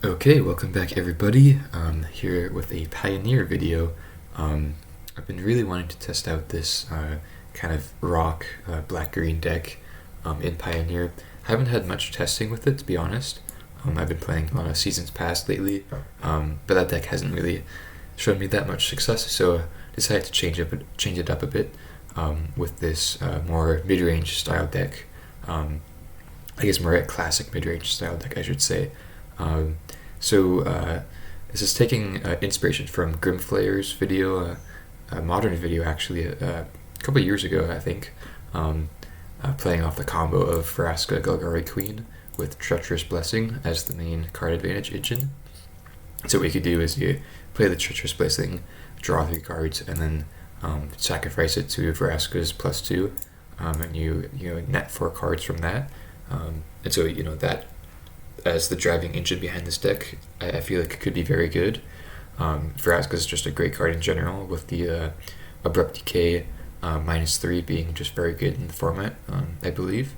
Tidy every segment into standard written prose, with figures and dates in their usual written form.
Okay, welcome back everybody. Here with a Pioneer video. I've been really wanting to test out this kind of rock black-green deck in Pioneer. I haven't had much testing with it, to be honest. I've been playing a lot of Seasons Past lately, but that deck hasn't really shown me that much success, so I decided to change it up a bit with this more mid-range style deck. I guess more a classic mid-range style deck, I should say. This is taking inspiration from Grimflayer's video, a modern video actually, a couple of years ago, I think, playing off the combo of Vraska Golgari Queen with Treacherous Blessing as the main card advantage engine. So what you could do is you play the Treacherous Blessing, draw 3 cards, and then sacrifice it to Vraska's +2, and you net 4 cards from that. And so that as the driving engine behind this deck, I feel like it could be very good. Vraska is just a great card in general, with the Abrupt Decay -3 being just very good in the format, I believe.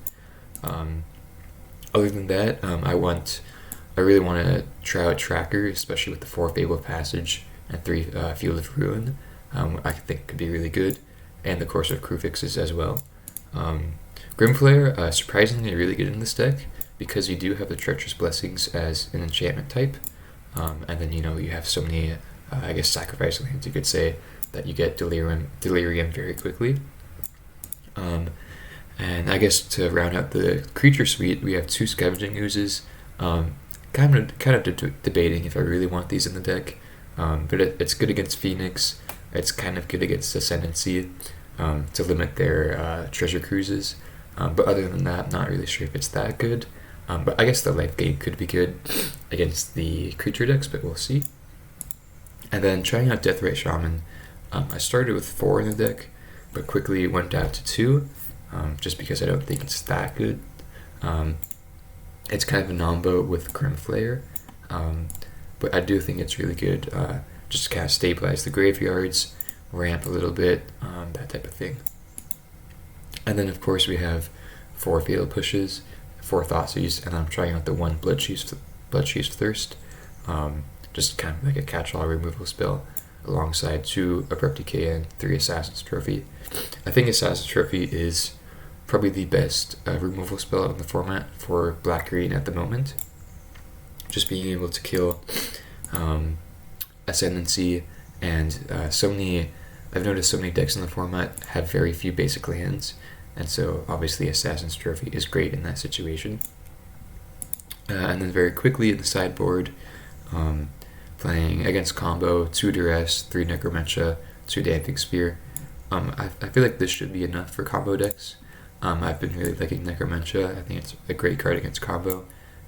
Other than that, I really want to try out Tracker, especially with the 4 Fable Passage and 3 Field of Ruin. I think could be really good, and the Course of Crufixes as well. Grimflayer, surprisingly really good in this deck, because you do have the Treacherous Blessings as an enchantment type, and then you have so many, I guess, sacrifice lands, you could say, that you get Delirium very quickly. And I guess to round out the creature suite, we have 2 Scavenging Oozes. Kind of debating if I really want these in the deck, but it's good against Phoenix. It's kind of good against Ascendancy to limit their treasure cruises. But other than that, not really sure if it's that good. But I guess the life gain could be good against the creature decks, but we'll see. And then trying out Deathrite Shaman, I started with 4 in the deck, but quickly went down to 2, just because I don't think it's that good. It's kind of a nombo with Grimflayer, but I do think it's really good, just to kind of stabilize the graveyards, ramp a little bit, that type of thing. And then of course we have 4 Fatal Pushes, 4 Thoughtseize, and I'm trying out the 1 Bloodchief's Thirst, just kind of like a catch-all removal spell, alongside 2 Abrupt Decay and 3 Assassin's Trophy. I think Assassin's Trophy is probably the best removal spell in the format for black-green at the moment. Just being able to kill Ascendancy, and I've noticed so many decks in the format have very few basic lands, and so obviously Assassin's Trophy is great in that situation. And then very quickly in the sideboard, playing against combo, 2 Duress, 3 Necromentia, 2 Damping Spear. I feel like this should be enough for combo decks. I've been really liking Necromentia. I think it's a great card against combo,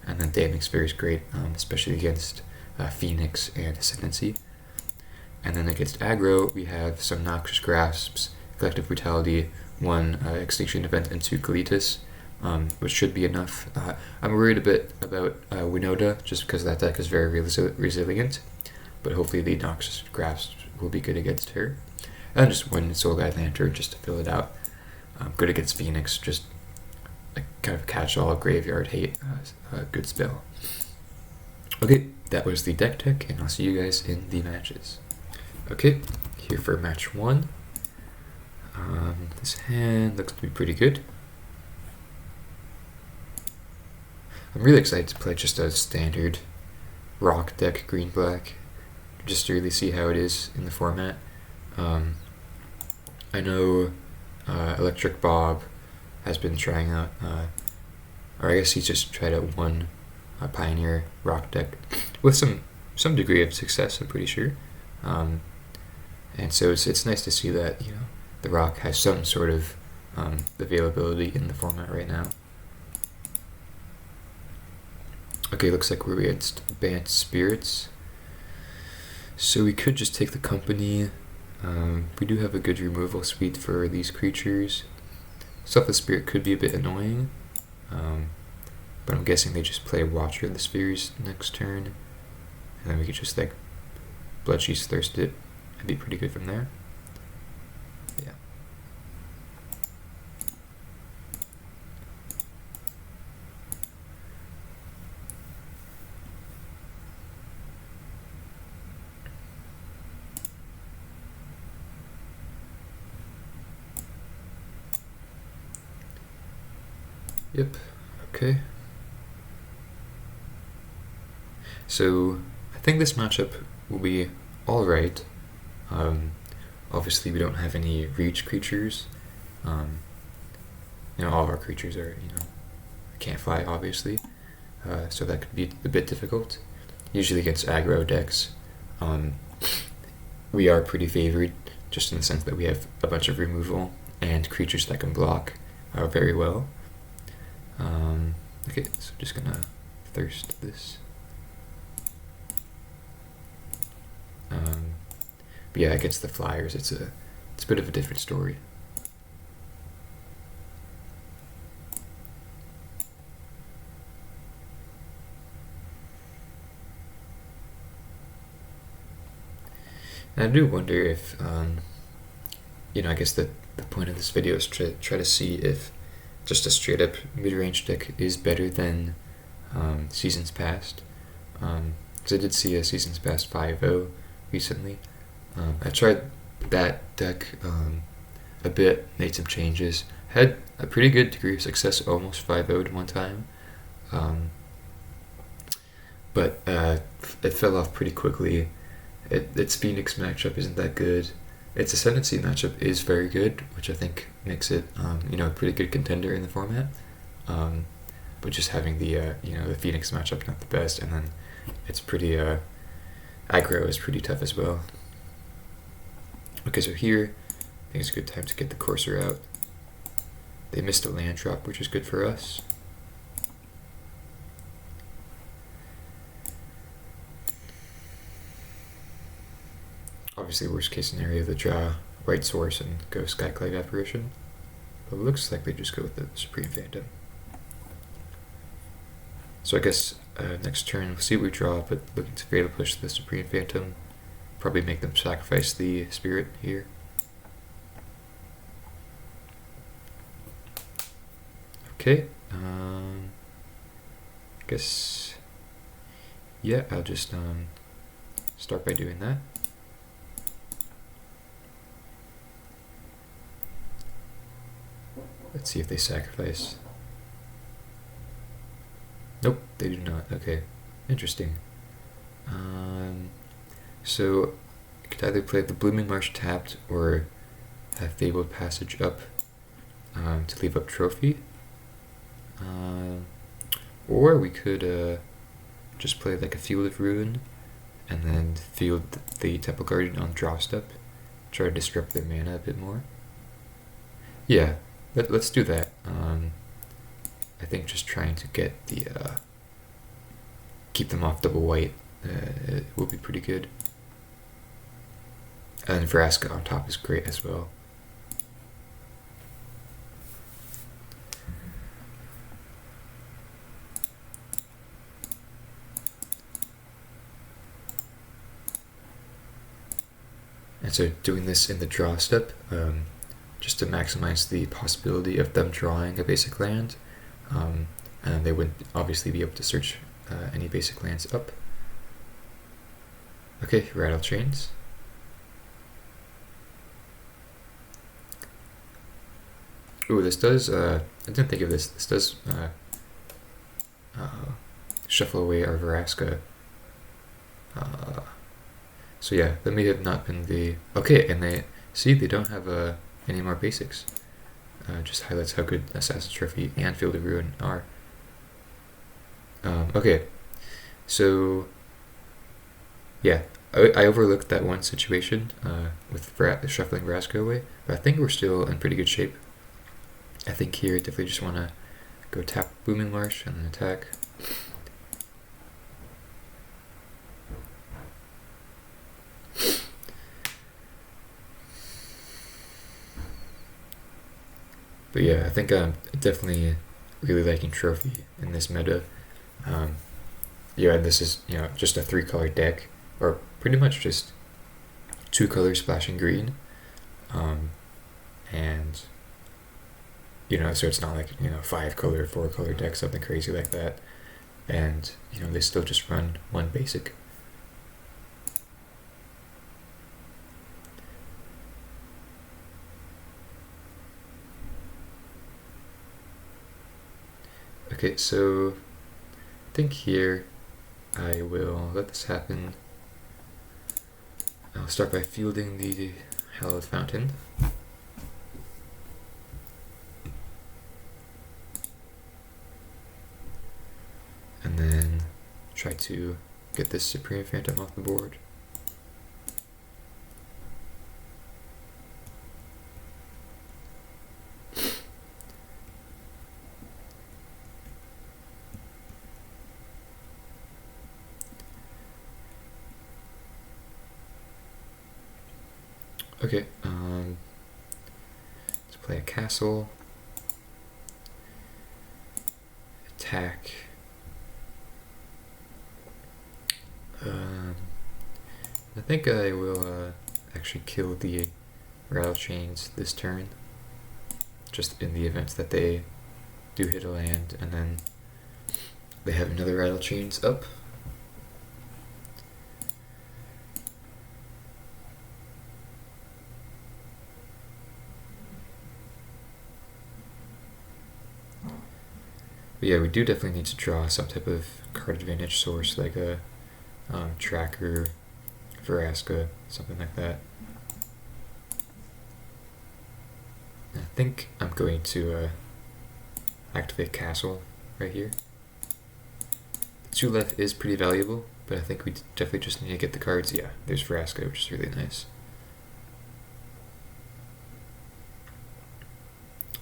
and then Damping Spear is great, especially against Phoenix and Ascendancy. And then against aggro, we have some Noxious Grasps, Collective Brutality, 1 Extinction Event, and 2 Kalitas, which should be enough. I'm worried a bit about Winota, just because that deck is very resilient, but hopefully the Noxious Grasps will be good against her. And then just 1 Soul Guide Lantern just to fill it out. Good against Phoenix, just a kind of catch-all graveyard hate, good spell. Okay, that was the deck tech, and I'll see you guys in the matches. Okay, here for match 1. This hand looks to be pretty good. I'm really excited to play just a standard rock deck, green-black, just to really see how it is in the format. I know Electric Bob has been trying out, or I guess he's just tried out 1 Pioneer rock deck with some degree of success, I'm pretty sure. And so it's nice to see that the rock has some sort of availability in the format right now. Okay, looks like we're against Bant Spirits, so we could just take the company. We do have a good removal suite for these creatures. Selfless Spirit could be a bit annoying, but I'm guessing they just play Watcher of the Spheres next turn, and then we could just like Bloodchief's Thirst it. It'd be pretty good from there. Yeah. Yep. Okay. So I think this matchup will be alright. Obviously we don't have any reach creatures. All of our creatures are, can't fly, obviously. So that could be a bit difficult. Usually against aggro decks, we are pretty favored, just in the sense that we have a bunch of removal and creatures that can block very well. Okay, so just gonna thirst this. But yeah, against the Flyers, it's a bit of a different story. And I do wonder if, I guess the point of this video is to try to see if just a straight up mid-range deck is better than Seasons Past. Because I did see a Seasons Past 5.0 recently. I tried that deck a bit, made some changes, had a pretty good degree of success, almost 5.0'd one time. But it fell off pretty quickly. Its Phoenix matchup isn't that good. Its Ascendancy matchup is very good, which I think makes it, a pretty good contender in the format. But just having the Phoenix matchup not the best, and then it's pretty, aggro is pretty tough as well. Okay, so here, I think it's a good time to get the Courser out. They missed a land drop, which is good for us. Obviously, worst case scenario, they draw Right Source and go Skyclave Apparition. But it looks like they just go with the Supreme Phantom. So I guess next turn, we'll see what we draw, but looking to be able to push the Supreme Phantom. Probably make them sacrifice the Spirit here. Okay. I guess, yeah, I'll just start by doing that. Let's see if they sacrifice. Nope, they do not. Okay, interesting. So I could either play the Blooming Marsh tapped or have Fabled Passage up to leave up Trophy. Or we could just play like a Field of Ruin and then field the Temple Guardian on draw step. Try to disrupt their mana a bit more. Yeah, let's do that. I think just trying to get the keep them off double white will be pretty good. And Vraska on top is great as well. And so doing this in the draw step, just to maximize the possibility of them drawing a basic land, and they wouldn't obviously be able to search any basic lands up. Okay, Rattle Chains. Ooh, this does, I didn't think of this, this does shuffle away our Vraska. So yeah, that may have not been the... Okay, and they don't have any more basics. Just highlights how good Assassin's Trophy and Field of Ruin are. Okay, so yeah, I overlooked that one situation with shuffling Vraska away, but I think we're still in pretty good shape. I think here I definitely just want to go tap Booming Marsh and then attack. But yeah, I think I'm definitely really liking Trophy in this meta. Yeah, and this is just a 3-color deck, or pretty much just 2 colors splashing green, and so it's not like 5-color, 4-color deck, something crazy like that, and they still just run 1 basic. Okay, so I think here I will let this happen. I'll start by fielding the Hallowed Fountain. And then try to get this Supreme Phantom off the board. Okay, let's play a castle. Attack. I think I will actually kill the Rattle Chains this turn, just in the event that they do hit a land and then they have another Rattle Chains up. But yeah, we do definitely need to draw some type of card advantage source, like a Tracker, Vraska, something like that. I think I'm going to activate Castle right here. 2 left is pretty valuable, but I think we definitely just need to get the cards. Yeah, there's Vraska, which is really nice.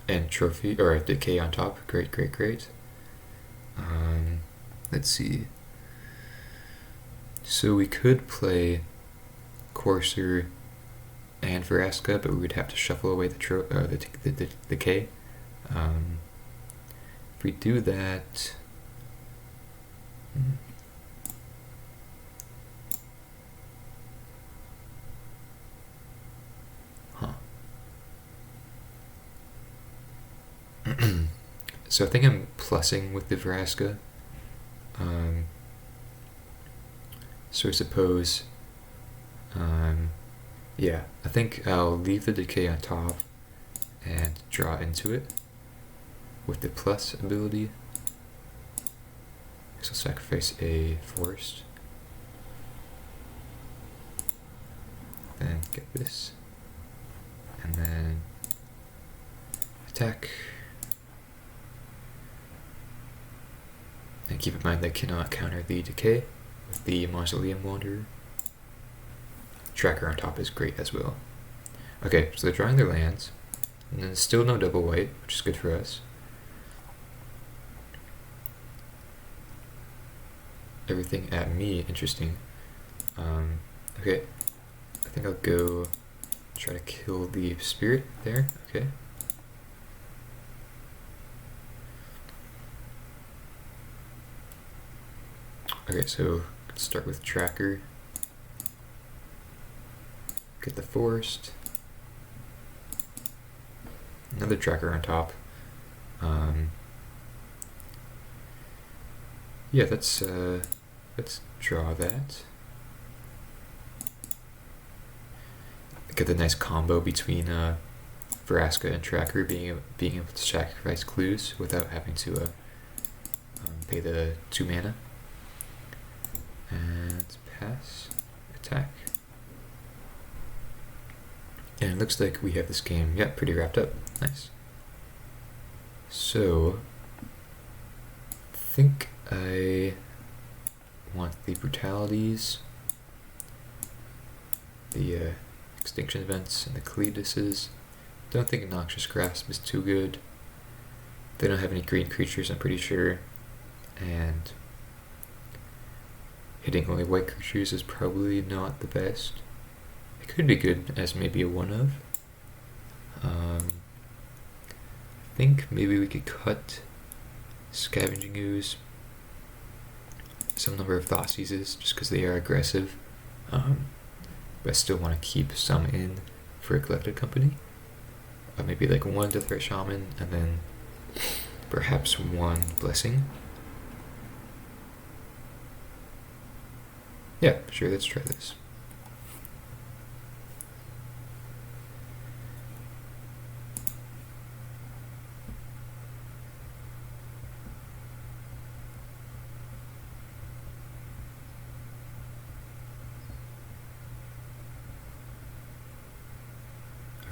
And Trophy, or Decay on top. Great, great, great. Let's see. So we could play Courser and Vraska, but we would have to shuffle away the Decay. If we do that, so I think I'm plussing with the Vraska. So I suppose, yeah, I think I'll leave the Decay on top and draw into it with the plus ability. So I'll sacrifice a Forest. Then get this. And then attack. And keep in mind they cannot counter the Decay with the Mausoleum Wanderer. Tracker on top is great as well. Okay, so they're drawing their lands. And then still no double white, which is good for us. Everything at me, interesting. Okay, I think I'll go try to kill the Spirit there. Okay. Okay, so let's start with Tracker. Get the Forest. Another Tracker on top. Yeah, let's draw that. Get the nice combo between Vraska and Tracker being able to sacrifice clues without having to pay the 2 mana. And pass, attack. And it looks like we have this game, yeah, pretty wrapped up. Nice. So, I think I want the Brutalities, the Extinction Events, and the Cletuses. Don't think Noxious Grasp is too good. They don't have any green creatures, I'm pretty sure. And hitting only white creatures is probably not the best. It could be good as maybe a one-of. I think maybe we could cut Scavenging Ooze, some number of Thoughtseizes, just because they are aggressive. But I still want to keep some in for a Collected Company. Maybe like 1 Deathray Shaman, and then perhaps 1 Blessing. Yeah, sure, let's try this.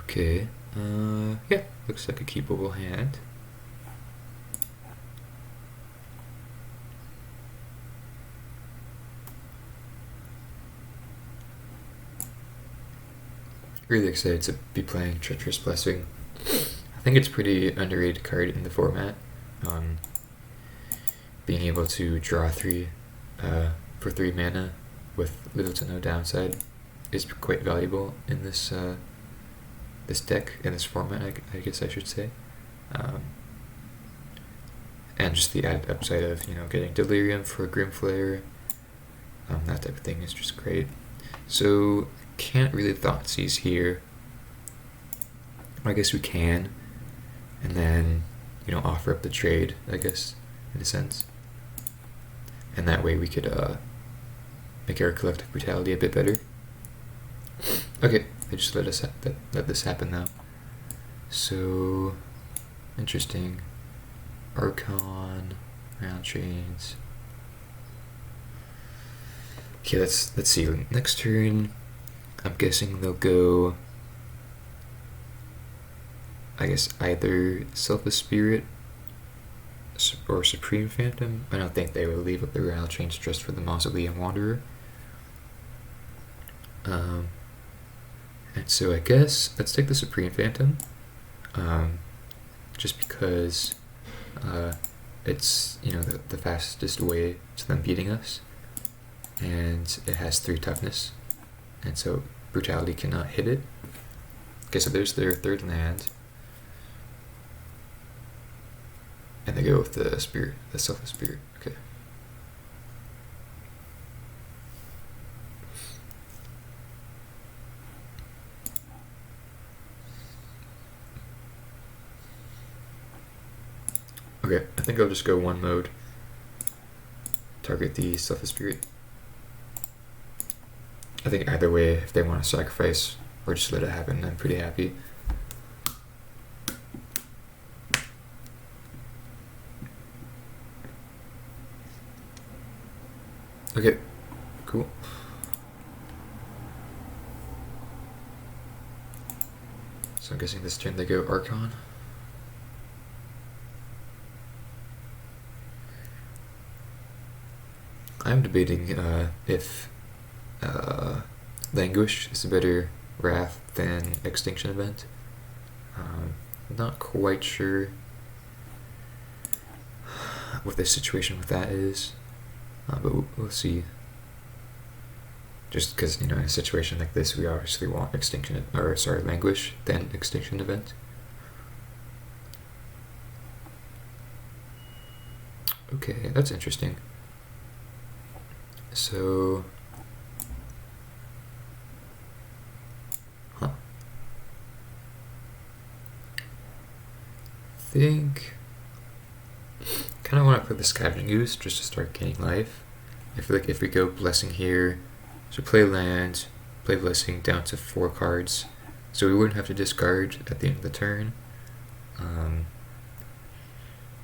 Okay, yeah, looks like a keepable hand. Really excited to be playing Treacherous Blessing. I think it's a pretty underrated card in the format. Being able to draw 3 for 3 mana with little to no downside is quite valuable in this this deck, in this format, I guess I should say. And just the added upside of, you know, getting Delirium for Grimflare, that type of thing is just great. So, can't really Thoughtseize here. I guess we can, and then, you know, offer up the trade, I guess, in a sense. And that way we could make our Collective Brutality a bit better. Okay, they just let this happen now. So, interesting. Archon, Round Chains. Okay, let's see. Next turn, I'm guessing they'll go, I guess, either Selfless Spirit or Supreme Phantom. I don't think they will leave up the Round Chains just for the Mausoleum Wanderer. And so I guess let's take the Supreme Phantom, just because it's, you know, the fastest way to them beating us, and it has 3 toughness, and so Brutality cannot hit it. Okay, so there's their 3rd land, and they go with the Spirit, the Selfless Spirit. Okay. Okay, I think I'll just go 1 mode. Target the Selfless Spirit. I think either way, if they want to sacrifice or just let it happen, I'm pretty happy. Okay, cool. So I'm guessing this turn they go Archon. I'm debating if Languish is a better Wrath than Extinction Event. Not quite sure what the situation with that is, but we'll see. Just because, you know, in a situation like this, we obviously want Languish than Extinction Event. Okay, that's interesting. So, I think kind of want to put the Scavenging Ooze just to start gaining life. I feel like if we go Blessing here, so play land, play Blessing down to 4 cards, so we wouldn't have to discard at the end of the turn.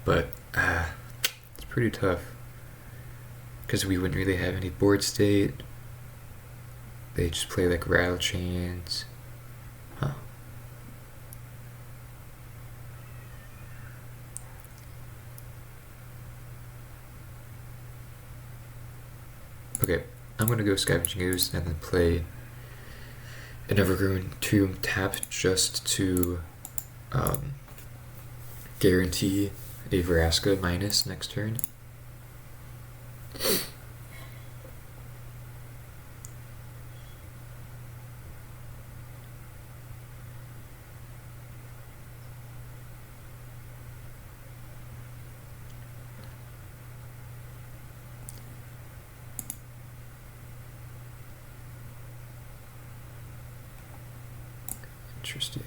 But it's pretty tough, because we wouldn't really have any board state. They just play like Rattle Chains. Huh. Okay, I'm gonna go Scavenging Ooze and then play an Evergreen Tomb tapped just to guarantee a Vraska minus next turn. Interesting.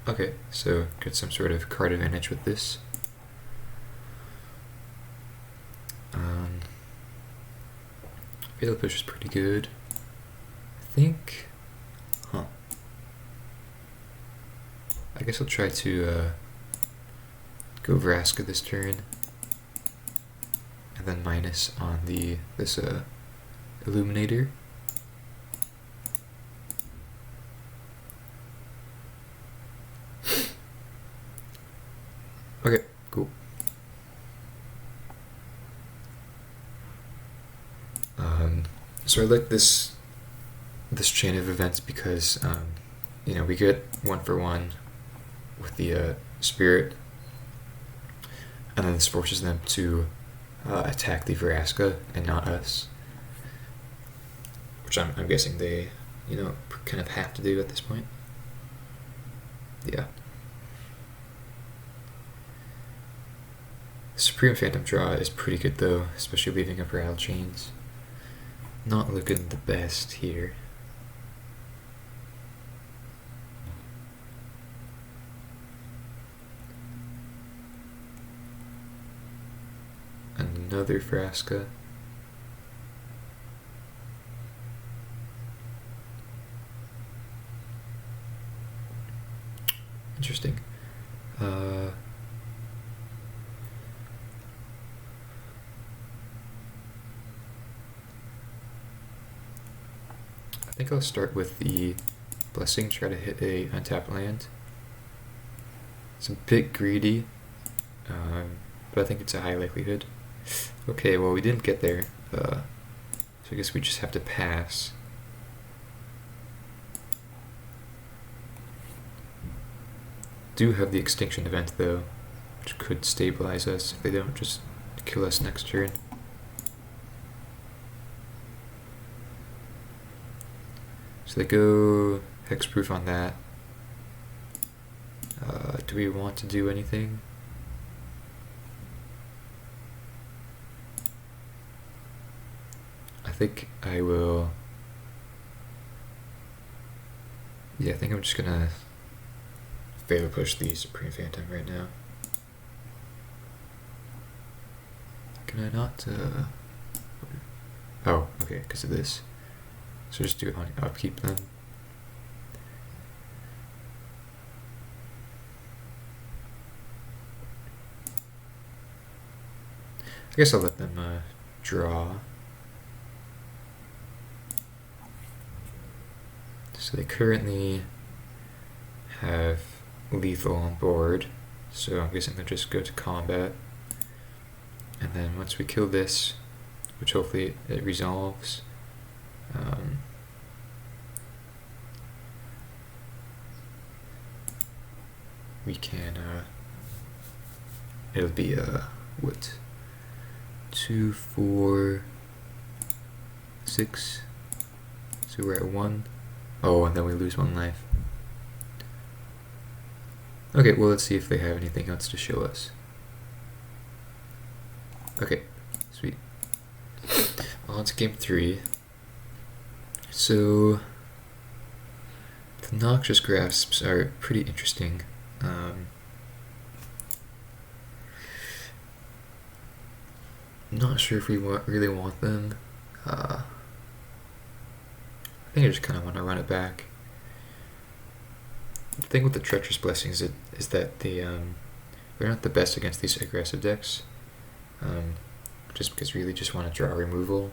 Okay, so get some sort of card advantage with this. Fatal Push is pretty good. I think, I guess I'll try to go Vraska this turn, and and then minus on this Illuminator. Okay, cool. So I like this chain of events because you know, we get 1-for-1 with the Spirit, and then this forces them to attack the Vraska and not us, which I'm guessing they, you know, kind of have to do at this point. Yeah. Supreme Phantom draw is pretty good though, especially leaving up Rattle Chains. Not looking the best here. Another Vraska. Interesting. I think I'll start with the Blessing, try to hit a untapped land. It's a bit greedy, but I think it's a high likelihood. Okay, well we didn't get there, so I guess we just have to pass. Do have the Extinction event though, which could stabilize us if they don't just kill us next turn. So they go hexproof on that. Do we want to do anything? I think I will. Yeah, I think I'm just gonna fail push the Supreme Phantom right now. Can I not? Oh, okay, because of this. So just do it on upkeep then. I guess I'll let them draw. So they currently have lethal on board, so I'm guessing they'll just go to combat. And then once we kill this, which hopefully it resolves, we can, it'll be what? 2, 4, 6, so we're at 1. Oh, and then we lose 1 life. Okay, well let's see if they have anything else to show us. Okay, sweet. On to game 3. So, the Noxious Grasps are pretty interesting. Not sure if we really want them. I think I just kind of want to run it back. The thing with the Treacherous Blessings is that they're not the best against these aggressive decks. Just because we really just want to draw removal,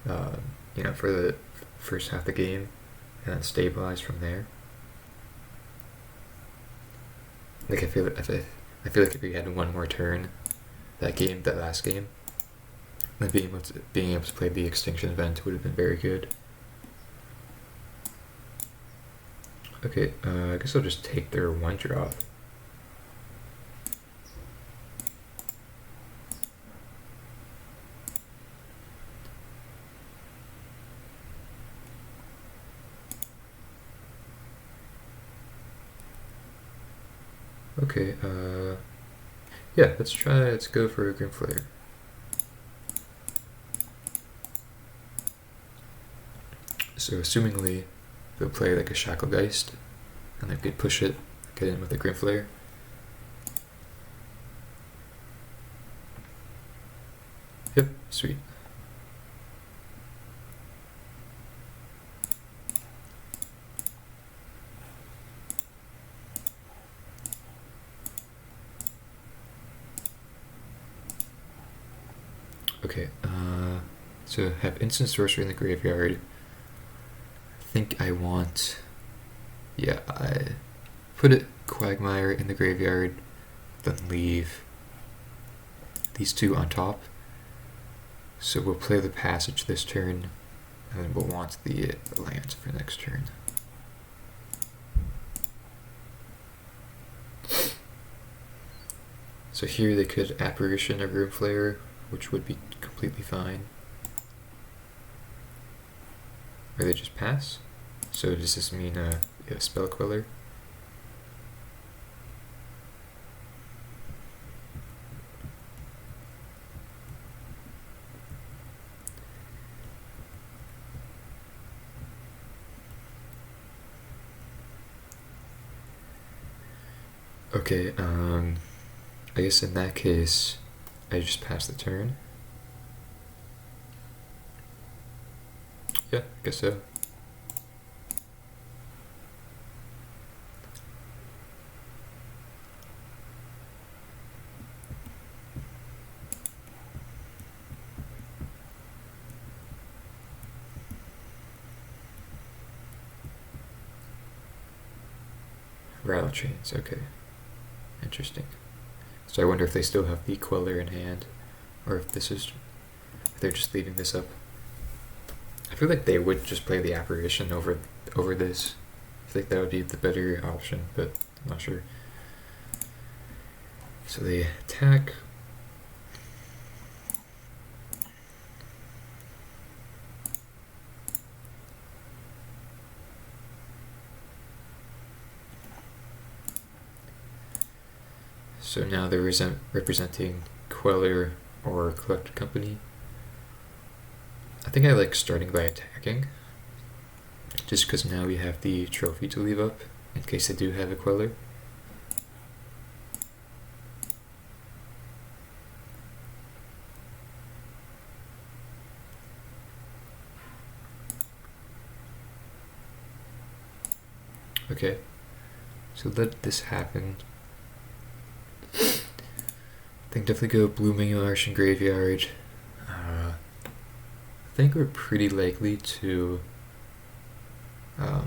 you know, for the first half of the game, and then stabilize from there. Like I feel like if we had 1 more turn that last game, then being able to play the Extinction event would have been very good. Okay, I guess I'll just take their 1 drop. Okay, yeah, let's go for a Grim Flare. So assumingly they'll play like a Shacklegeist, and they could push it, get in with a Grim Flare. Yep, sweet. Okay, so have instant sorcery in the graveyard. I think I want, yeah, I put it Quagmire in the graveyard, then leave these two on top. So we'll play the passage this turn, and then we'll want the lands for next turn. So here they could Apparition or Room Flare, which would be completely fine. Or they just pass. So does this mean a Spell Queller? Okay, I guess in that case, I just pass the turn. Yeah, I guess so. Rattle Chains, okay. Interesting. So I wonder if they still have the Queller in hand, or if if they're just leaving this up. I feel like they would just play the Apparition over this. I think that would be the better option, but I'm not sure. So they attack. So now they're representing Queller or Collected Company. I think I like starting by attacking, just because now we have the trophy to leave up in case they do have a Queller. Okay, so let this happen. I think definitely go Blooming Marsh and Graveyard. I think we're pretty likely to I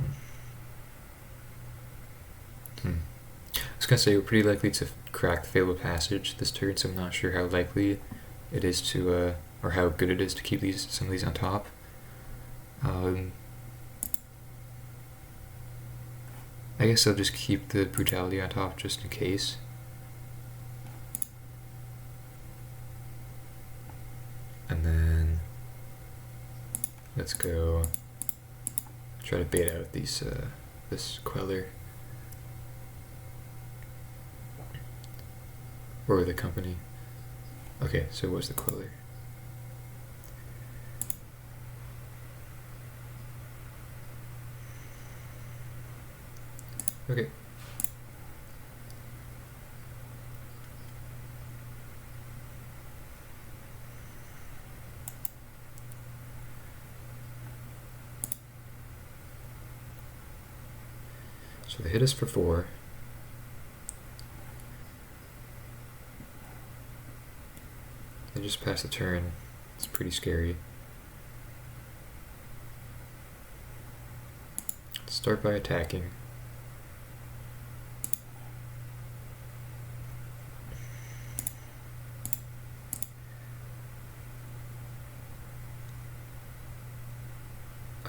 was gonna say we're pretty likely to crack the Fabled Passage this turn, so I'm not sure how likely it is to or how good it is to keep some of these on top. I guess I'll just keep the Brutality on top just in case. And then let's go try to bait out these this Queller or the company. Okay, so what's the Queller? Okay. So they hit us for 4. They just pass the turn. It's pretty scary. Start by attacking.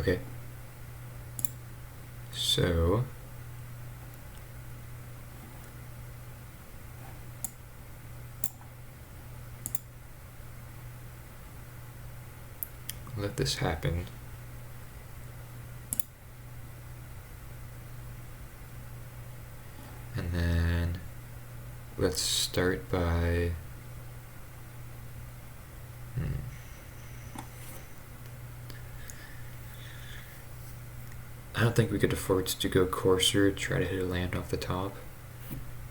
Okay. So let this happen. And then let's start by I don't think we could afford to go Courser, try to hit a land off the top.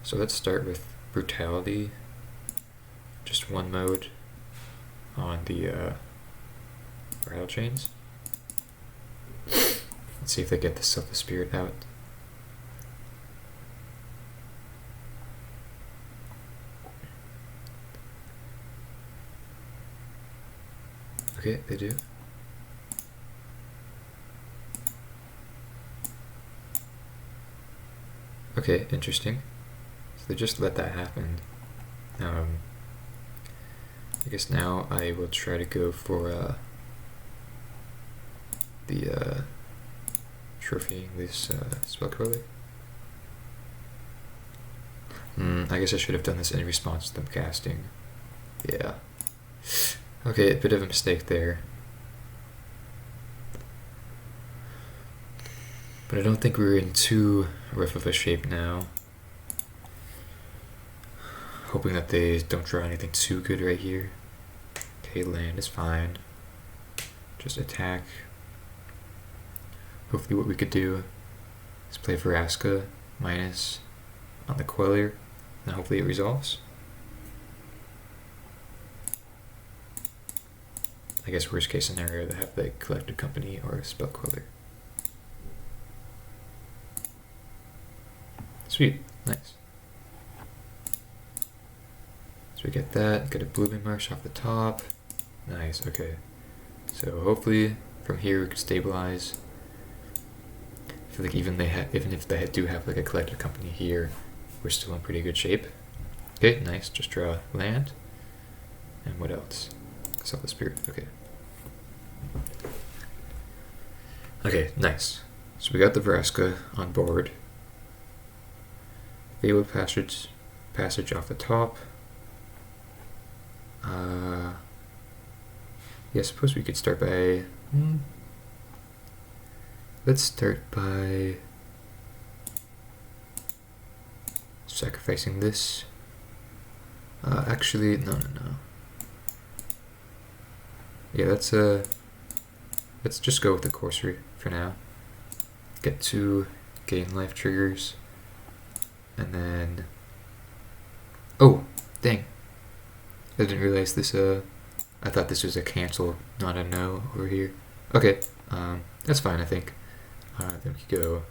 So let's start with Brutality. Just one mode on the Rattle Chains. Let's see if they get the Selfless Spirit out. Okay, they do. Okay, interesting. So they just let that happen. I guess now I will try to go for the trophying this spell queller. I guess I should have done this in response to them casting. Yeah. Okay, a bit of a mistake there. But I don't think we're in too rough of a shape now. Hoping that they don't draw anything too good right here. Okay, land is fine. Just attack. Hopefully what we could do is play Vraska minus on the queller, and hopefully it resolves. I guess worst case scenario, they have the Collected Company or a spell queller. Sweet, nice. So we get that, get a Blooming Marsh off the top. Nice, okay. So hopefully from here we can stabilize. I feel like even if they do have like a Collected Company here, we're still in pretty good shape. Okay, nice, just draw land. And what else? Sell the Spirit, okay. Okay, nice. So we got the Vraska on board. Fabled Passage off the top. Yeah, I suppose we could start by... Let's start by sacrificing this. Actually, no. Yeah, let's just go with the Courser for now. Get 2 gain life triggers. And then... Oh, dang. I didn't realize this, I thought this was a cancel, not a no over here. Okay, that's fine, I think. Then we go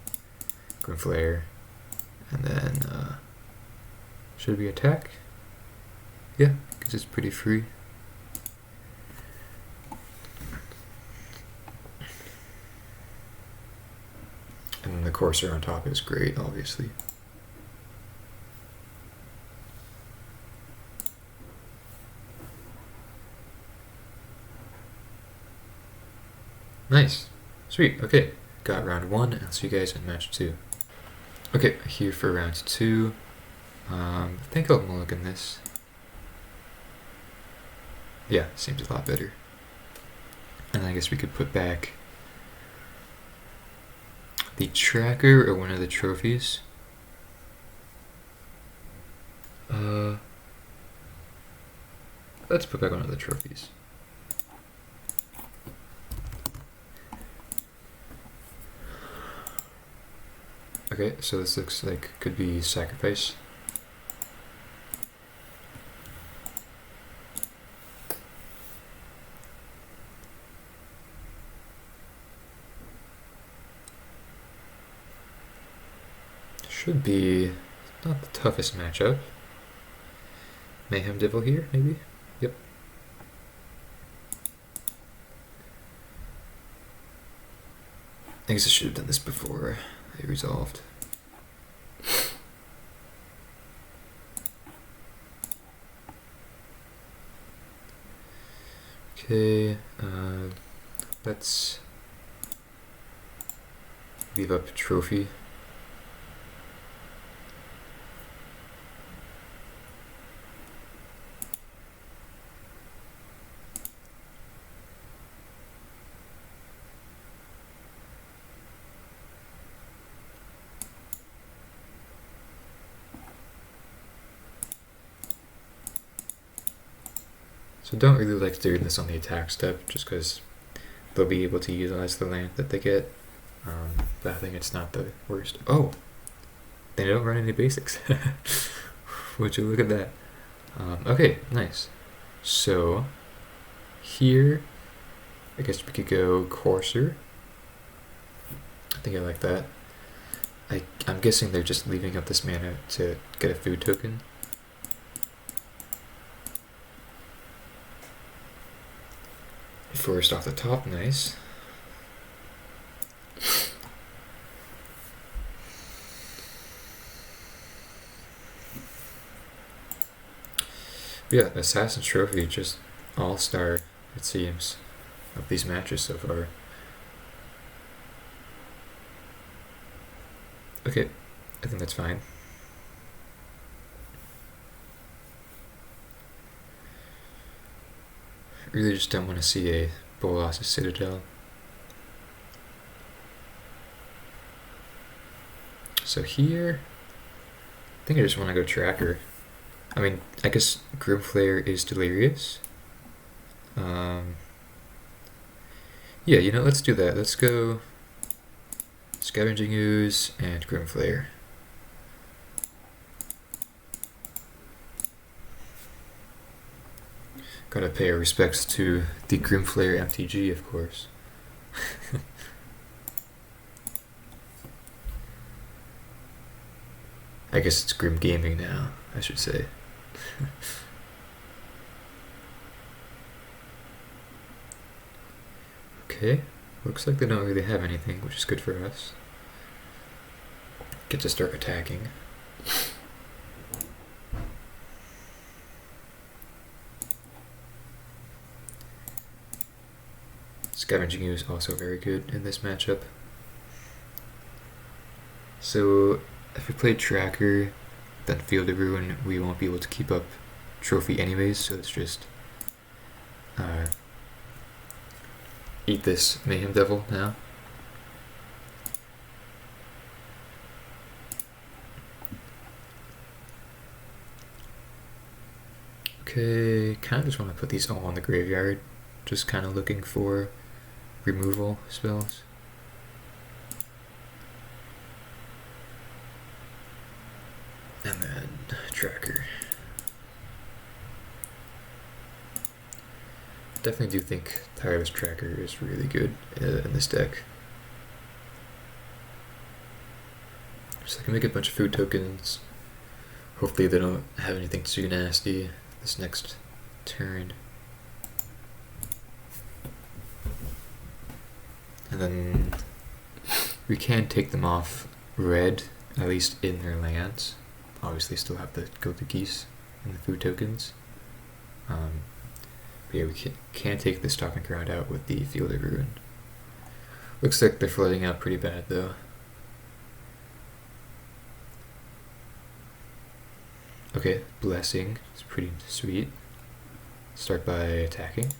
Grimflare, and then, should we attack? Yeah, because it's pretty free. And then the Courser on top is great, obviously. Nice. Sweet. Okay. Got round 1. I'll see you guys in match 2. Okay, here for round 2. I think I'll mulligan this. Yeah, seems a lot better. And I guess we could put back the tracker or one of the trophies. Let's put back one of the trophies. Okay, so this looks like could be sacrifice. Should be not the toughest matchup. Mayhem Devil here, maybe? Yep. I guess I should have done this before they resolved. Okay, let's leave up a trophy. So don't really like doing this on the attack step, just because they'll be able to utilize the land that they get. But I think it's not the worst. Oh! They don't run any basics. Would you look at that? Okay, nice. So, here, I guess we could go Courser. I think I like that. I'm guessing they're just leaving up this mana to get a food token. I Forest off the top, nice. Yeah, Assassin's Trophy, just all-star, it seems, of these matches so far. Okay, I think that's fine. Really just don't want to see a Bolas's Citadel. So here, I think I just want to go Tracker. I mean, I guess Grimflayer is Delirious. Yeah, you know, let's do that. Let's go Scavenging Ooze and Grimflayer. Gotta pay our respects to the Grimflayer MTG, of course. I guess it's Grim Gaming now, I should say. Okay, looks like they don't really have anything, which is good for us. Get to start attacking. Scavenging Ooze is also very good in this matchup. So if we play Tracker, then Field of Ruin, we won't be able to keep up Trophy anyways, so it's just eat this Mayhem Devil now. Okay, kind of just want to put these all on the graveyard, just kind of looking for removal spells. And then Tracker. Definitely do think Tireless Tracker is really good in this deck. So I can make a bunch of food tokens. Hopefully they don't have anything too nasty this next turn. And then we can take them off red, at least in their lands. Obviously still have to go to Geese and the food tokens. But yeah, we can take the Stomping Ground out with the Field of Ruin. Looks like they're flooding out pretty bad though. Okay, Blessing is pretty sweet. Start by attacking.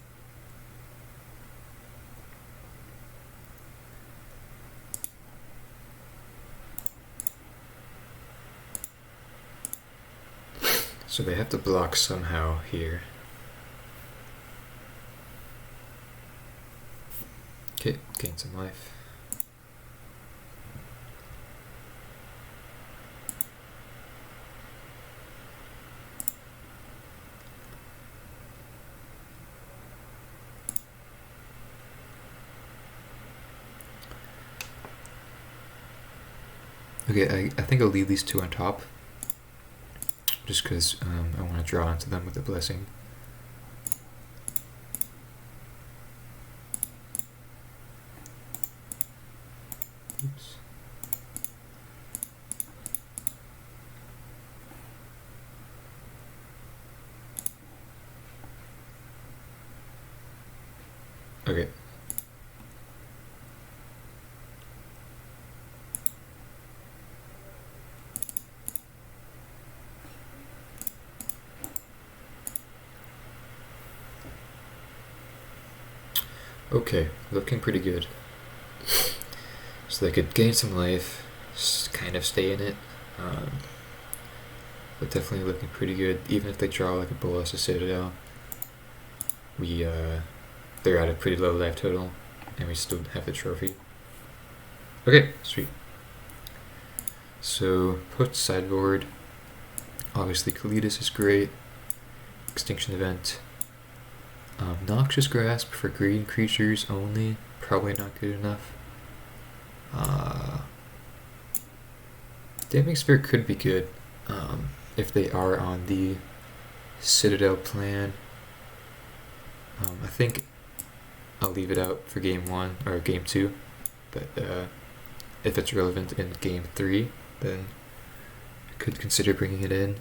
So they have to block somehow here. Okay, gain some life. Okay, I think I'll leave these two on top, just because I want to draw into them with the Blessing. Oops. Okay. Okay, looking pretty good. So they could gain some life, kind of stay in it, but definitely looking pretty good. Even if they draw like a Bolas's Citadel, they're at a pretty low life total, and we still have the trophy. Okay, sweet. So put sideboard. Obviously, Kalidas is great. Extinction Event. Noxious Grasp for green creatures only. Probably not good enough. Damning Sphere could be good if they are on the Citadel plan. I think I'll leave it out for game 1 or game 2, but if it's relevant in game 3, then I could consider bringing it in.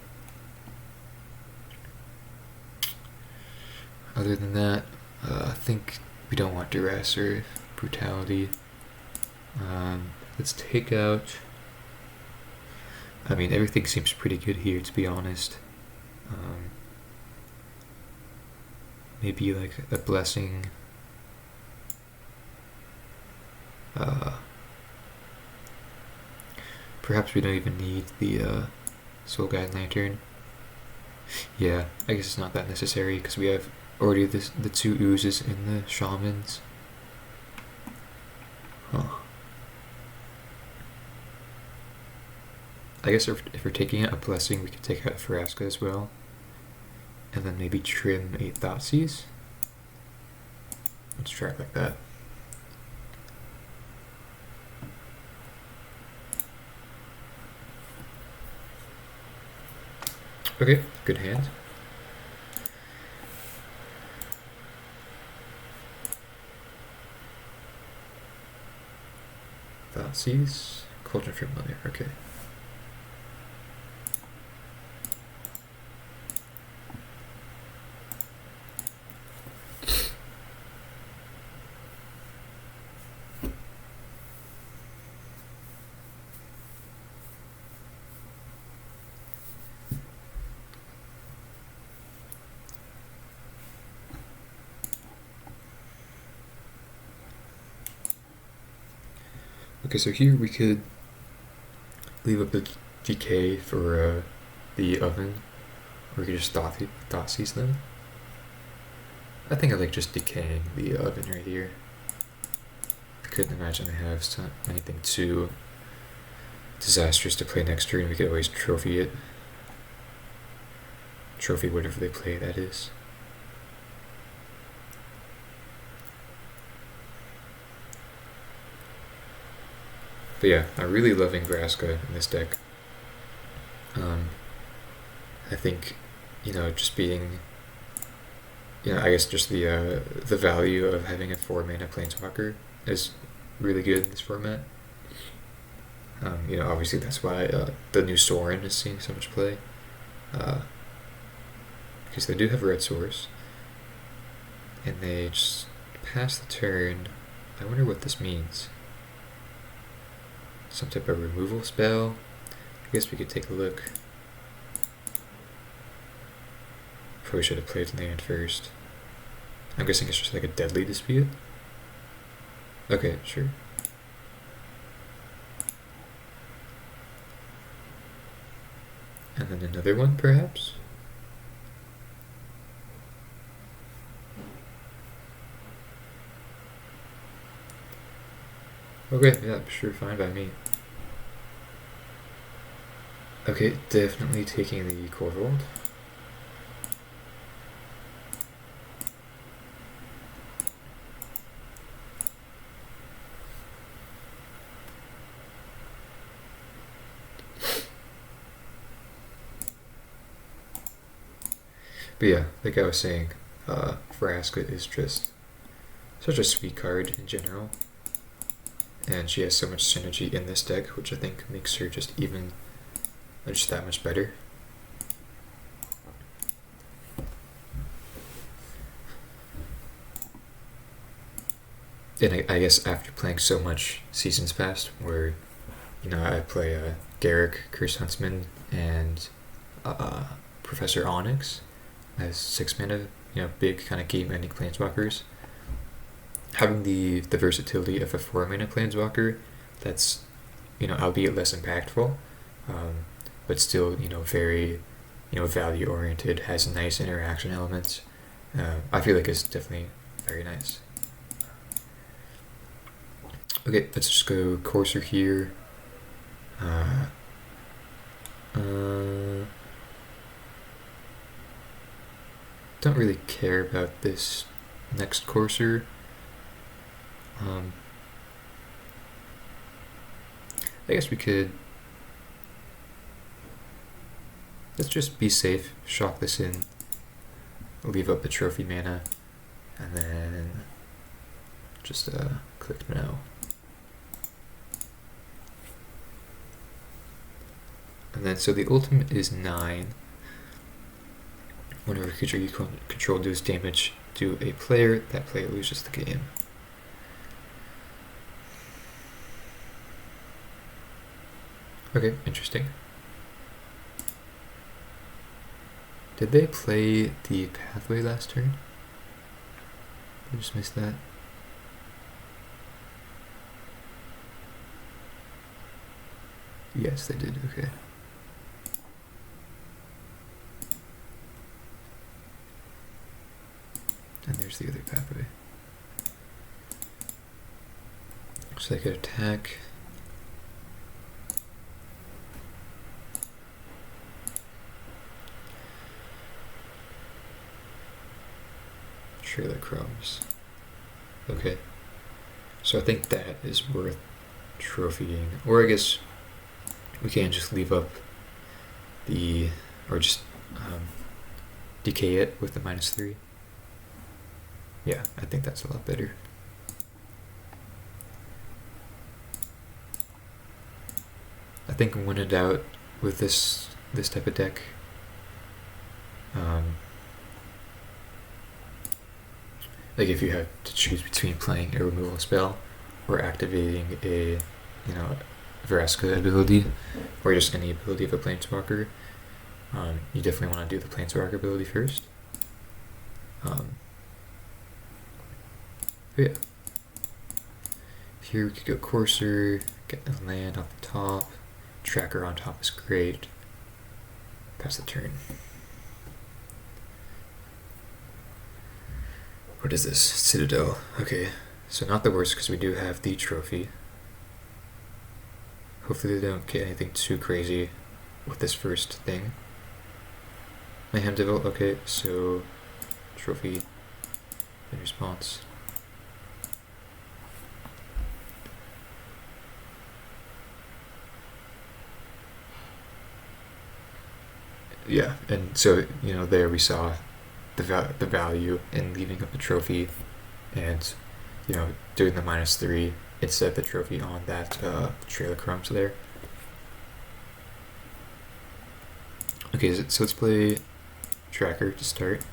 Other than that, I think we don't want duress or brutality. Let's take out... I mean, everything seems pretty good here, to be honest. Maybe like a blessing. Perhaps we don't even need the Soul Guide Lantern. Yeah, I guess it's not that necessary because we have already the 2 oozes in the shamans. Huh. I guess if we're taking out a blessing, we could take out Vraska as well. And then maybe trim a Thoughtseize. Let's try it like that. Okay, good hand. Thoughtseize, Cauldron Familiar, okay. Okay, so here we could leave up the decay for the oven, or we could just Thoughtseize them. I think I like just decaying the oven right here. I couldn't imagine they have anything too disastrous to play next turn. We could always trophy it. Trophy whatever they play, that is. But yeah, I'm really loving Vraska in this deck. I think, just being, I guess just the value of having a 4-mana Planeswalker is really good in this format. Obviously that's why the new Sorin is seeing so much play. Because they do have a red source. And they just pass the turn. I wonder what this means. Some type of removal spell. I guess we could take a look. Probably should have played land first. I'm guessing it's just like a Deadly Dispute. Okay, sure. And then another one, perhaps? Okay, yeah, sure, fine by me. Okay, definitely taking the Corvold. But yeah, like I was saying, Vraska is just such a sweet card in general. And she has so much synergy in this deck, which I think makes her just that much better. And I guess after playing so much Seasons Past, where, I play Garruk, Curse Huntsman, and Professor Onyx as 6-mana, big kind of game-ending Planeswalkers. Having the versatility of a 4-mana Planeswalker that's, albeit less impactful, but still, very, value-oriented, has nice interaction elements. I feel like it's definitely very nice. Okay, let's just go Courser here. Don't really care about this next Courser. I guess we could... Let's just be safe, shock this in, leave up the trophy mana, and then just click no. And then, so the ultimate is 9. Whenever a creature you control deals damage to a player, that player loses the game. Okay, interesting. Did they play the pathway last turn? I just missed that. Yes, they did, okay. And there's the other pathway. So they could attack. Trailer crumbs. Okay. So I think that is worth trophying. Or I guess we can just leave up the, or just decay it with the -3. Yeah, I think that's a lot better. I think when in doubt with this type of deck, like if you have to choose between playing a removal spell or activating a, Vraska ability, or just any ability of a Planeswalker, you definitely want to do the Planeswalker ability first. Yeah. Here we could go Courser, get the land off the top, Tracker on top is great. Pass the turn. What is this? Citadel. Okay, so not the worst because we do have the trophy. Hopefully they don't get anything too crazy with this first thing. Mayhem Devil. Okay, so trophy in response. Yeah, and so there we saw the value in leaving up a trophy, and doing the -3 instead of the trophy on that trailer crumbs there. Okay, so let's play Tracker to start.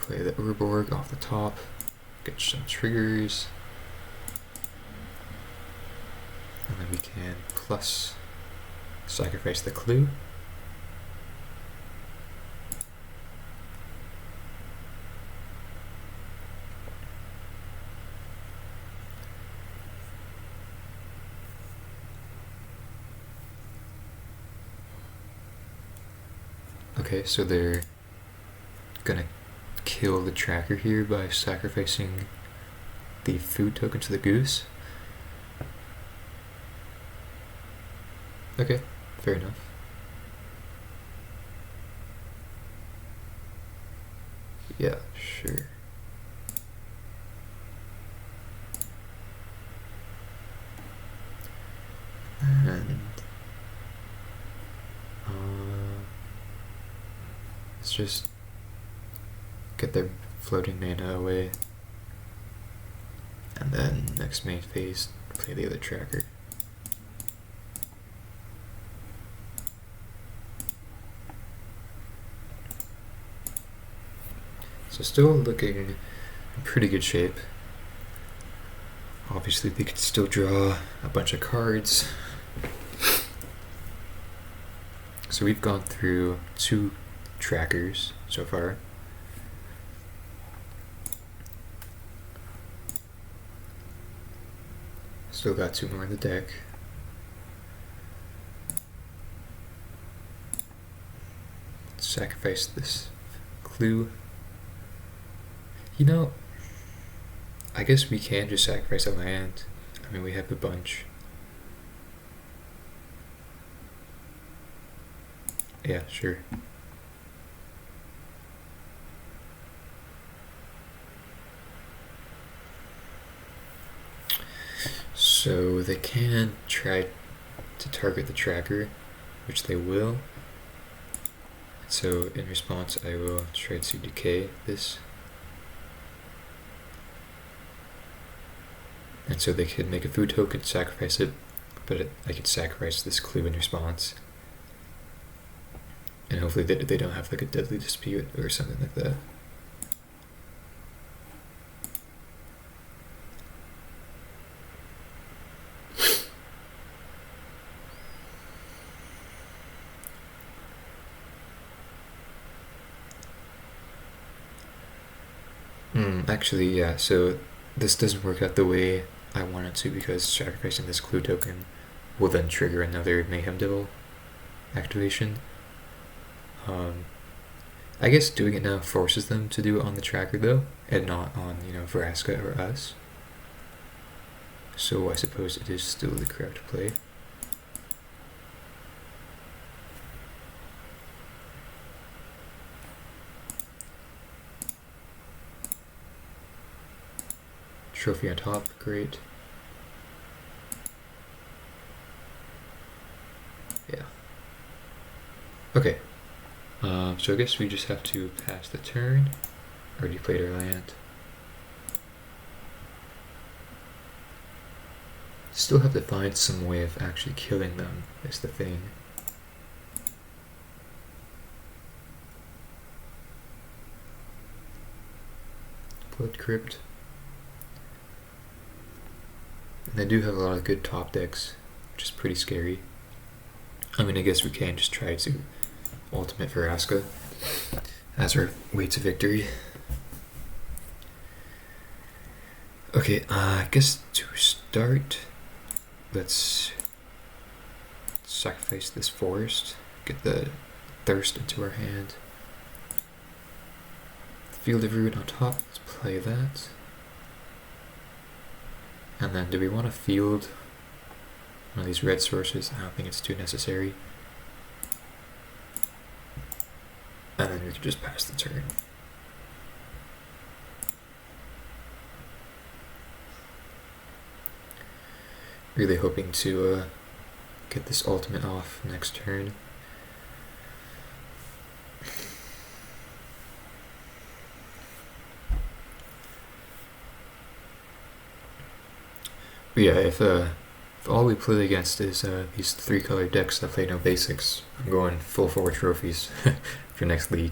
Play the Urborg off the top, get some triggers, and then we can plus sacrifice the clue. Okay, so they're gonna kill the tracker here by sacrificing the food token to the goose. Okay, fair enough. Yeah, sure. And let's just get their floating mana away, and then next main phase play the other tracker. So still looking in pretty good shape. Obviously they could still draw a bunch of cards. So we've gone through 2 trackers so far. Still got 2 more in the deck. Sacrifice this clue. I guess we can just sacrifice a land. I mean, we have a bunch. Yeah, sure. So they can try to target the tracker, which they will. So in response, I will try to decay this. And so they could make a food token, sacrifice it, but I could sacrifice this clue in response. And hopefully they don't have like a deadly dispute or something like that. Actually, yeah, so this doesn't work out the way I want it to, because sacrificing this clue token will then trigger another Mayhem Devil activation. I guess doing it now forces them to do it on the tracker though, and not on, Vraska or us. So I suppose it is still the correct play. Trophy on top, great. Yeah. Okay. So I guess we just have to pass the turn. Already played our land. Still have to find some way of actually killing them, is the thing. Blood Crypt. And they do have a lot of good top decks, which is pretty scary. I mean, I guess we can just try to ultimate Vraska as our way to victory. Okay, I guess to start, let's sacrifice this forest, get the thirst into our hand. Field of Ruin on top, let's play that. And then do we want to field one of these red sources? I don't think it's too necessary. And then we can just pass the turn. Really hoping to get this ultimate off next turn. But yeah, if all we play against is these 3-color decks that play no basics, I'm going full forward trophies for next league.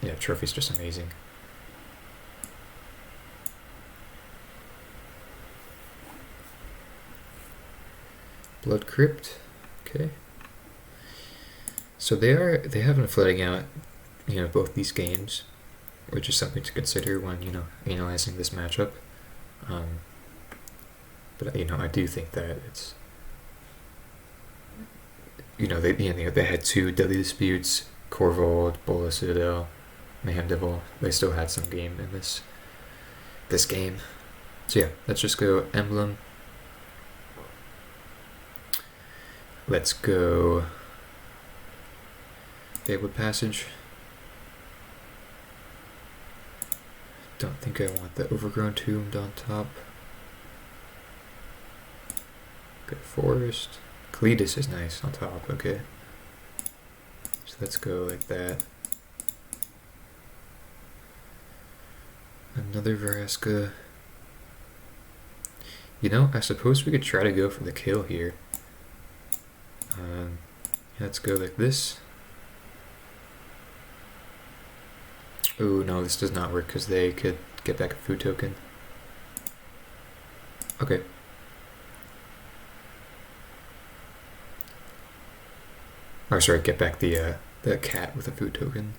Yeah, trophies just amazing. Blood Crypt, okay. So they have been flooding out, both these games, which is something to consider when analyzing this matchup. But I do think that it's they had 2 deadly disputes, Corvold, Bola Citadel, Mayhem Devil. They still had some game in this game. So yeah, let's just go Emblem. Let's go Fabled Passage. Don't think I want the Overgrown Tomb on top. Good Forest. Cletus is nice on top, okay. So let's go like that. Another Vraska. I suppose we could try to go for the kill here. Let's go like this. Oh no, this does not work because they could get back a food token. Okay. Or sorry, get back the cat with a food token.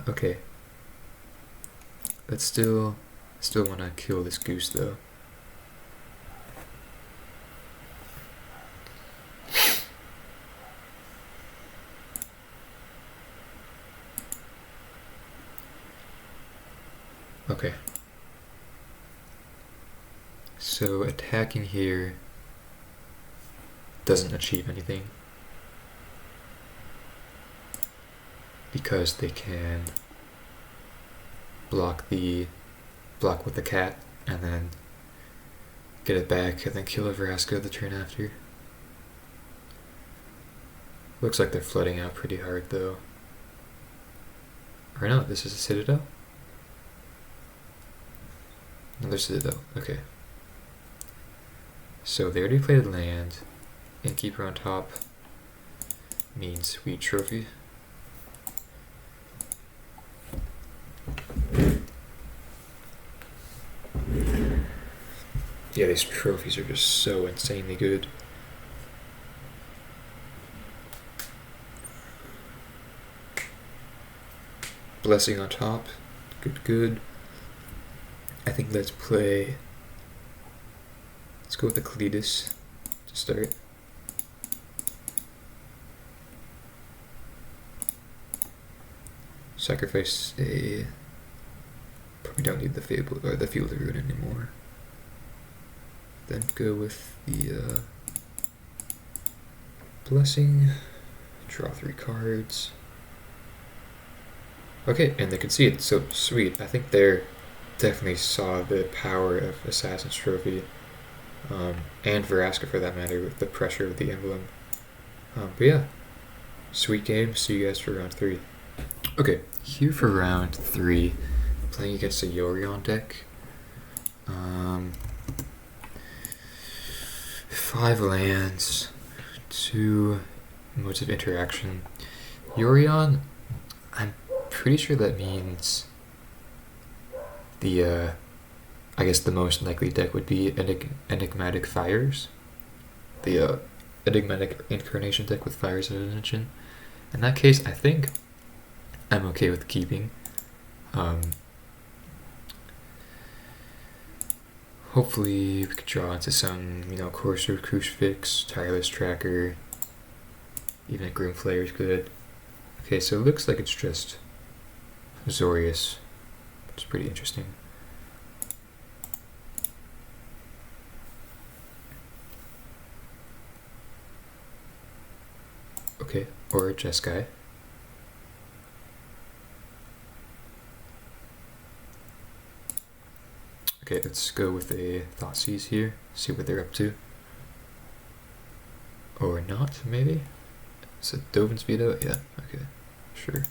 Okay. Let's still want to kill this goose though. Okay. So attacking here doesn't achieve anything because they can block with the cat and then get it back and then kill a Vraska the turn after. Looks like they're flooding out pretty hard though. Or no, this is a Citadel? Another Citadel, okay. So they already played land. Innkeeper on top means sweet trophy. Yeah, these trophies are just so insanely good. Blessing on top, good. I think let's go with the Cletus to start. Sacrifice a, probably don't need the Fable or the Field of Ruin anymore. Then go with the Blessing, draw 3 cards. Okay, and they can see it, so sweet. I think they definitely saw the power of Assassin's Trophy, and Veraska for that matter, with the pressure of the emblem. But yeah, sweet game. See you guys for round 3. Okay, here for round 3, playing against a Yorion deck. 5 lands, 2 modes of interaction. Yorion, I'm pretty sure that means the, I guess the most likely deck would be Enigmatic Fires. The Enigmatic Incarnation deck with Fires of Ascension. In that case, I think I'm okay with keeping. Hopefully we could draw into some, Courser, Crucifix, Tireless Tracker, even a Grimflayer is good. Okay, so it looks like it's just Zorius, which is pretty interesting. Okay, or Jeskai. Okay, let's go with a Thoughtseize here, see what they're up to. Or not, maybe? Is it Dovin's Veto? Yeah, okay, sure.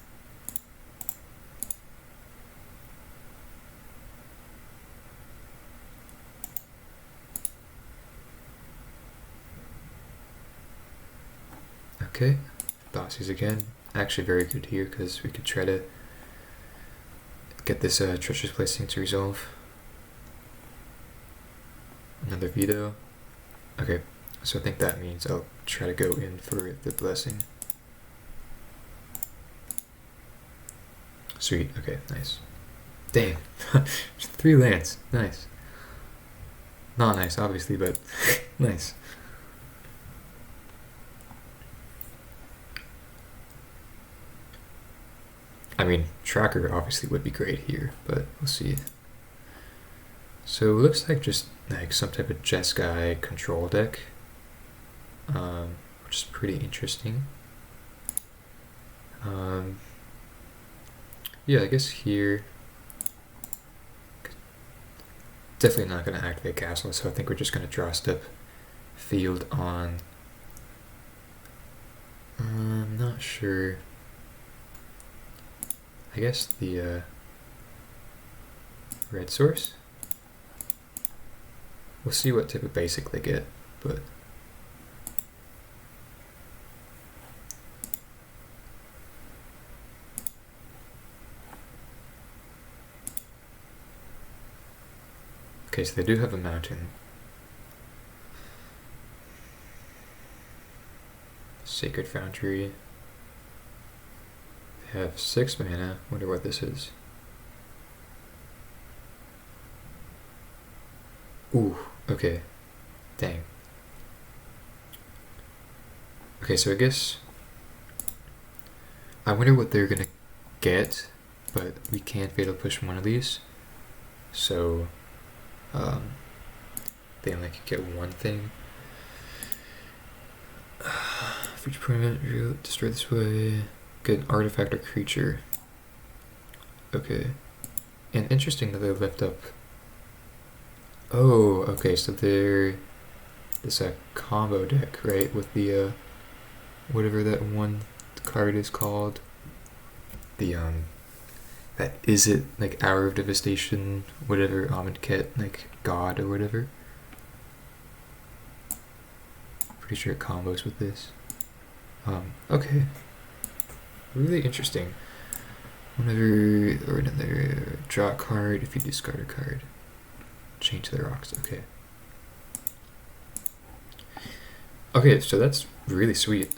Okay, Thoughtseize again. Actually very good here because we could try to get this Treacherous Placing to resolve. Another Veto. Okay, so I think that means I'll try to go in for the Blessing. Sweet, okay, nice. Damn, 3 lands, nice. Not nice, obviously, but nice. I mean, Tracker obviously would be great here, but we'll see. So it looks like just like some type of Jeskai control deck, which is pretty interesting. Yeah, I guess here, definitely not going to activate Castle, so I think we're just going to draw step Field on, I'm not sure, I guess the Red Source. We'll see what type of basic they get, but okay, so they do have a mountain. Sacred Foundry. They have 6 mana. Wonder what this is. Ooh, okay. Dang. Okay, so I guess I wonder what they're gonna get, but we can't fatal push one of these. So they only can get one thing. Future permanent, destroy this way. Get an artifact or creature. Okay. And interesting that they left up. Oh, okay, so it's a combo deck, right? With the whatever that one card is called. The that is it, like Hour of Devastation, whatever, Amonkhet, like God or whatever. Pretty sure it combos with this. Okay. Really interesting. Whenever, or another, draw a card if you discard a card. Change the rocks, okay. Okay, so that's really sweet.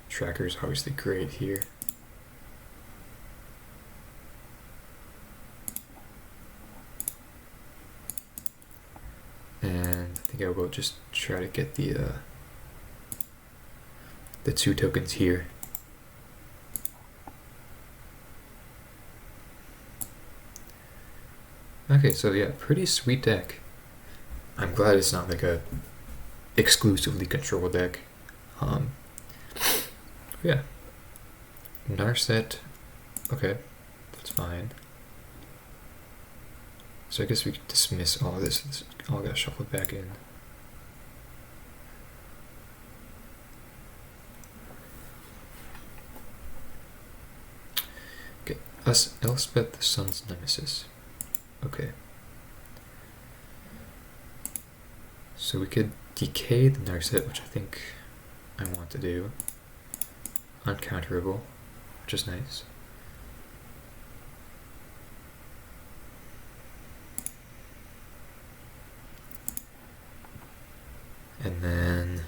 Tracker is obviously great here. And I think I will just try to get the 2 tokens here. Okay, so yeah, pretty sweet deck. I'm glad it's not like a exclusively control deck. Yeah. Narset, okay, that's fine. So I guess we could dismiss all of this. This all got shuffled back in. Okay, Elspeth the Sun's Nemesis. Okay. So we could decay the Narset, which I think I want to do. Uncounterable, which is nice. And then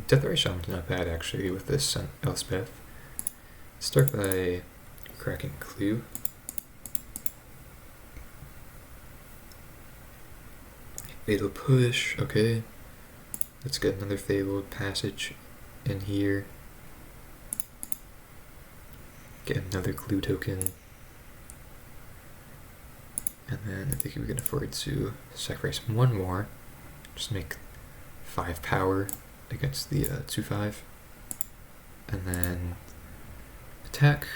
Death Ray Shaman's not bad actually with this Elspeth. Start by cracking Clue. Fatal Push, okay. Let's get another Fabled Passage in here. Get another Clue token. And then I think we can afford to sacrifice one more. Just make 5 power against the 2/5. And then attack.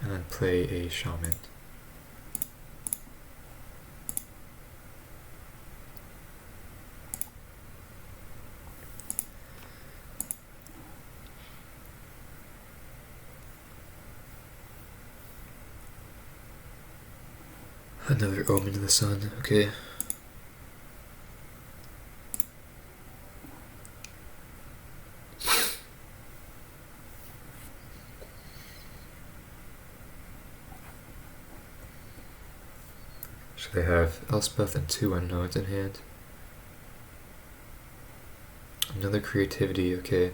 And then play a Shaman. Another Omen of the Sun, okay. So they have Elspeth and 2 unknowns in hand. Another Creativity, okay.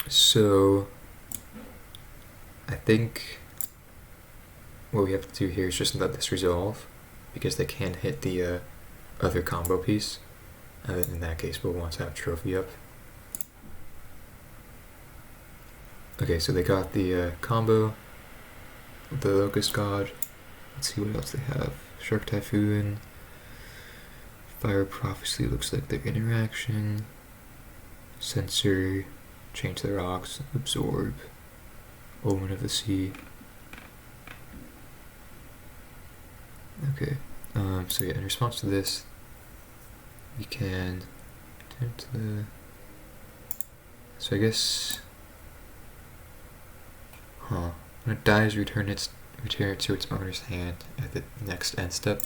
So I think what we have to do here is just let this resolve, because they can't hit the other combo piece, and then in that case we'll want to have Trophy up. Okay, so they got the combo, the Locust God. Let's see what else they have. Shark Typhoon, Fire Prophecy looks like their interaction, Censor, Change the Rocks, Absorb, Omen of the Sea. Okay, so yeah, in response to this, we can attempt the. So I guess, when it dies, return it to its owner's hand at the next end step.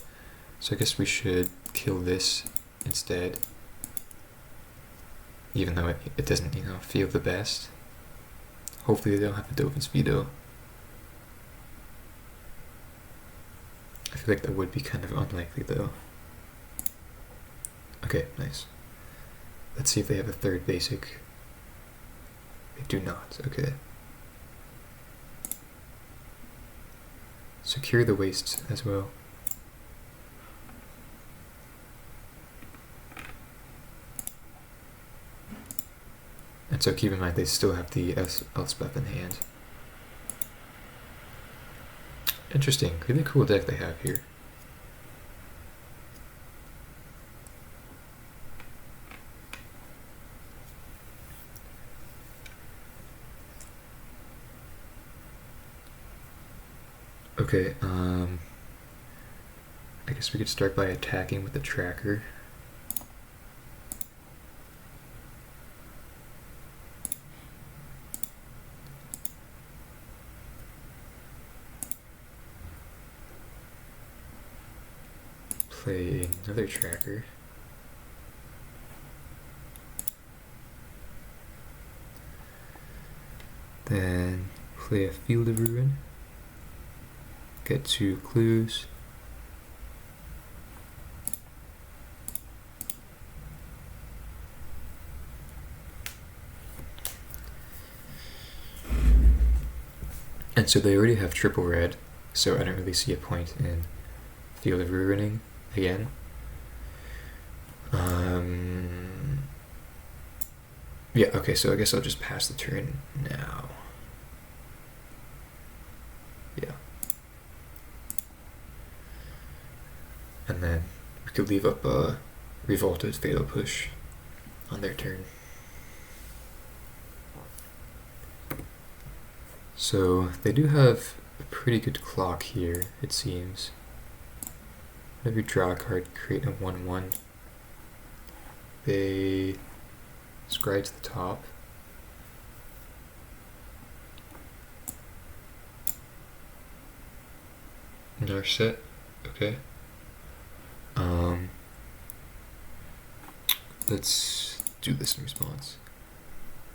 So I guess we should kill this instead, even though it doesn't, feel the best. Hopefully they don't have a Dovin Speedo. I feel like that would be kind of unlikely though. Okay, nice. Let's see if they have a third basic. They do not, okay. Secure the Wastes as well. And so keep in mind they still have the Elspeth in hand. Interesting, really cool deck they have here. Okay, I guess we could start by attacking with the tracker. play another tracker. Then play a Field of Ruin. Get 2 clues. And so they already have triple red, so I don't really see a point in Field of Ruining again. Yeah, okay, so I guess I'll just pass the turn now. Yeah. And then we could leave up a Revolted Fatal Push on their turn. So they do have a pretty good clock here, it seems. Whenever you draw a card, create a 1/1. They scry to the top. Narset, okay. Let's do this in response.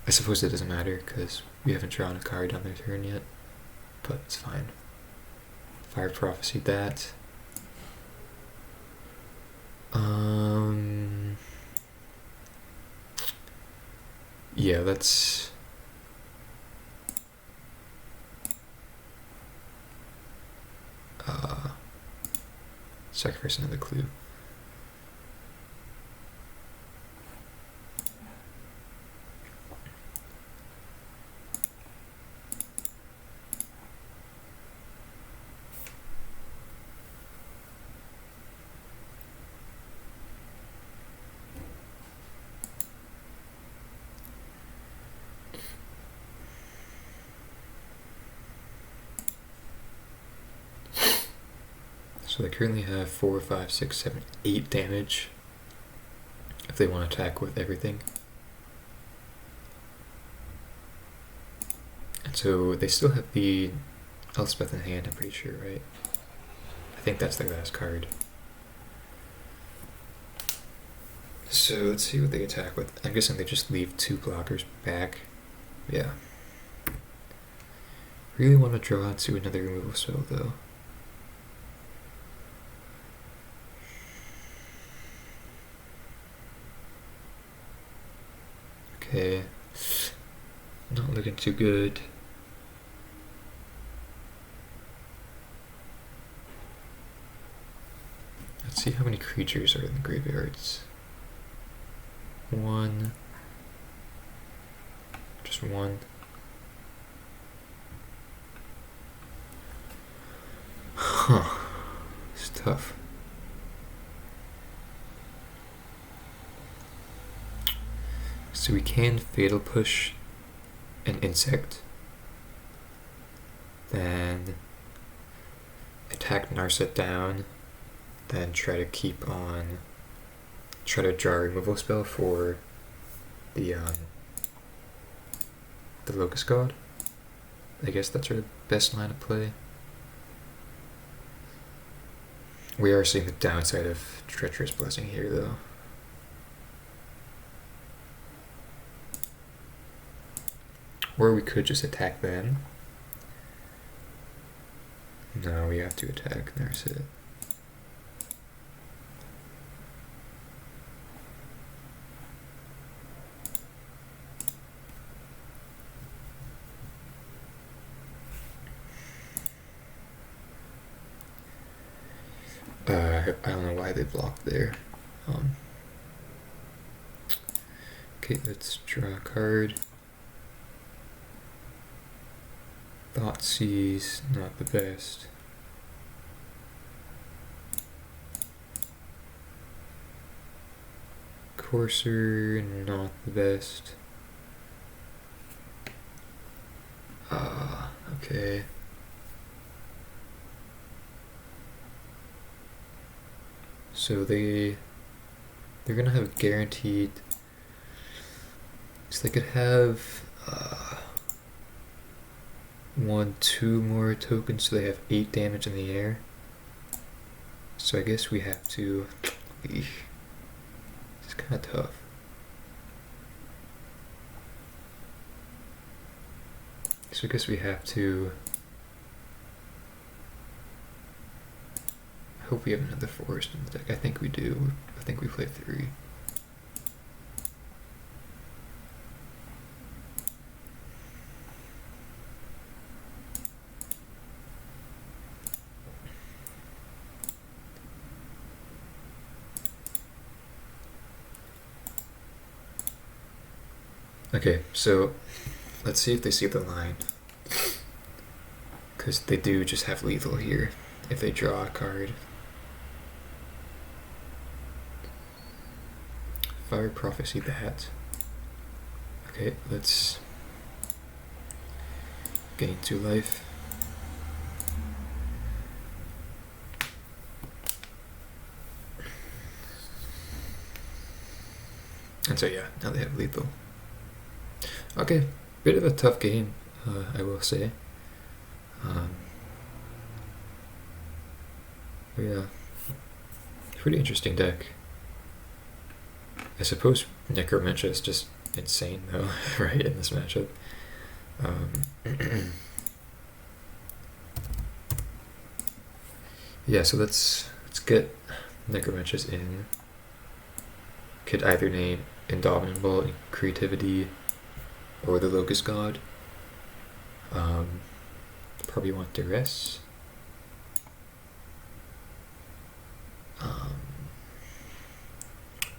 I suppose it doesn't matter because we haven't drawn a card on their turn yet, but it's fine. Fire Prophecy that. Yeah, let's sacrifice another clue. So they currently have 4, 5, 6, 7, 8 damage if they want to attack with everything. And so they still have the Elspeth in hand, I'm pretty sure, right? I think that's their last card. So let's see what they attack with. I'm guessing they just leave 2 blockers back. Yeah. Really want to draw to another removal spell though. Okay, not looking too good. Let's see how many creatures are in the graveyards. 1. Just 1. Huh. It's tough. So we can Fatal Push an Insect, then attack Narset down, then try to draw a removal spell for the Locust God. I guess that's our best line of play. We are seeing the downside of Treacherous Blessing here though. Or we could just attack them. No, we have to attack Narset. I don't know why they blocked there. Okay, let's draw a card. Thoughtseize, not the best. Courser, not the best. Okay. So they're gonna have guaranteed. So they could have 1, 2 more tokens, so they have 8 damage in the air. So I guess we have to... Eesh. It's kind of tough. So I guess we have to... I hope we have another forest in the deck. I think we do. I think we play 3. Okay, so let's see if they see the line. Because they do just have lethal here if they draw a card. Fire Prophecy that. Okay, let's gain 2 life. And so yeah, now they have lethal. Okay, bit of a tough game, I will say. But yeah, pretty interesting deck. I suppose Necromantia is just insane though, right, in this matchup. Yeah, so let's get Necromantias in. Could either name Indomitable, Creativity, or the Locust God. Probably want Duress.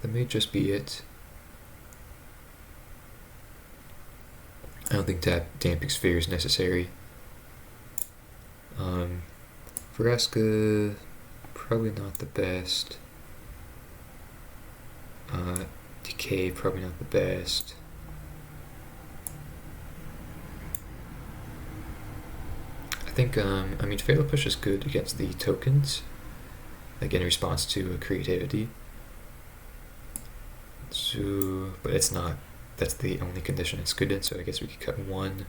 That may just be it. I don't think Damping Sphere is necessary. Vraska, probably not the best. Decay, probably not the best. I think, I mean, Fatal Push is good against the tokens, like in response to a creativity. So, but it's not, that's the only condition it's good in, so I guess we could cut 1,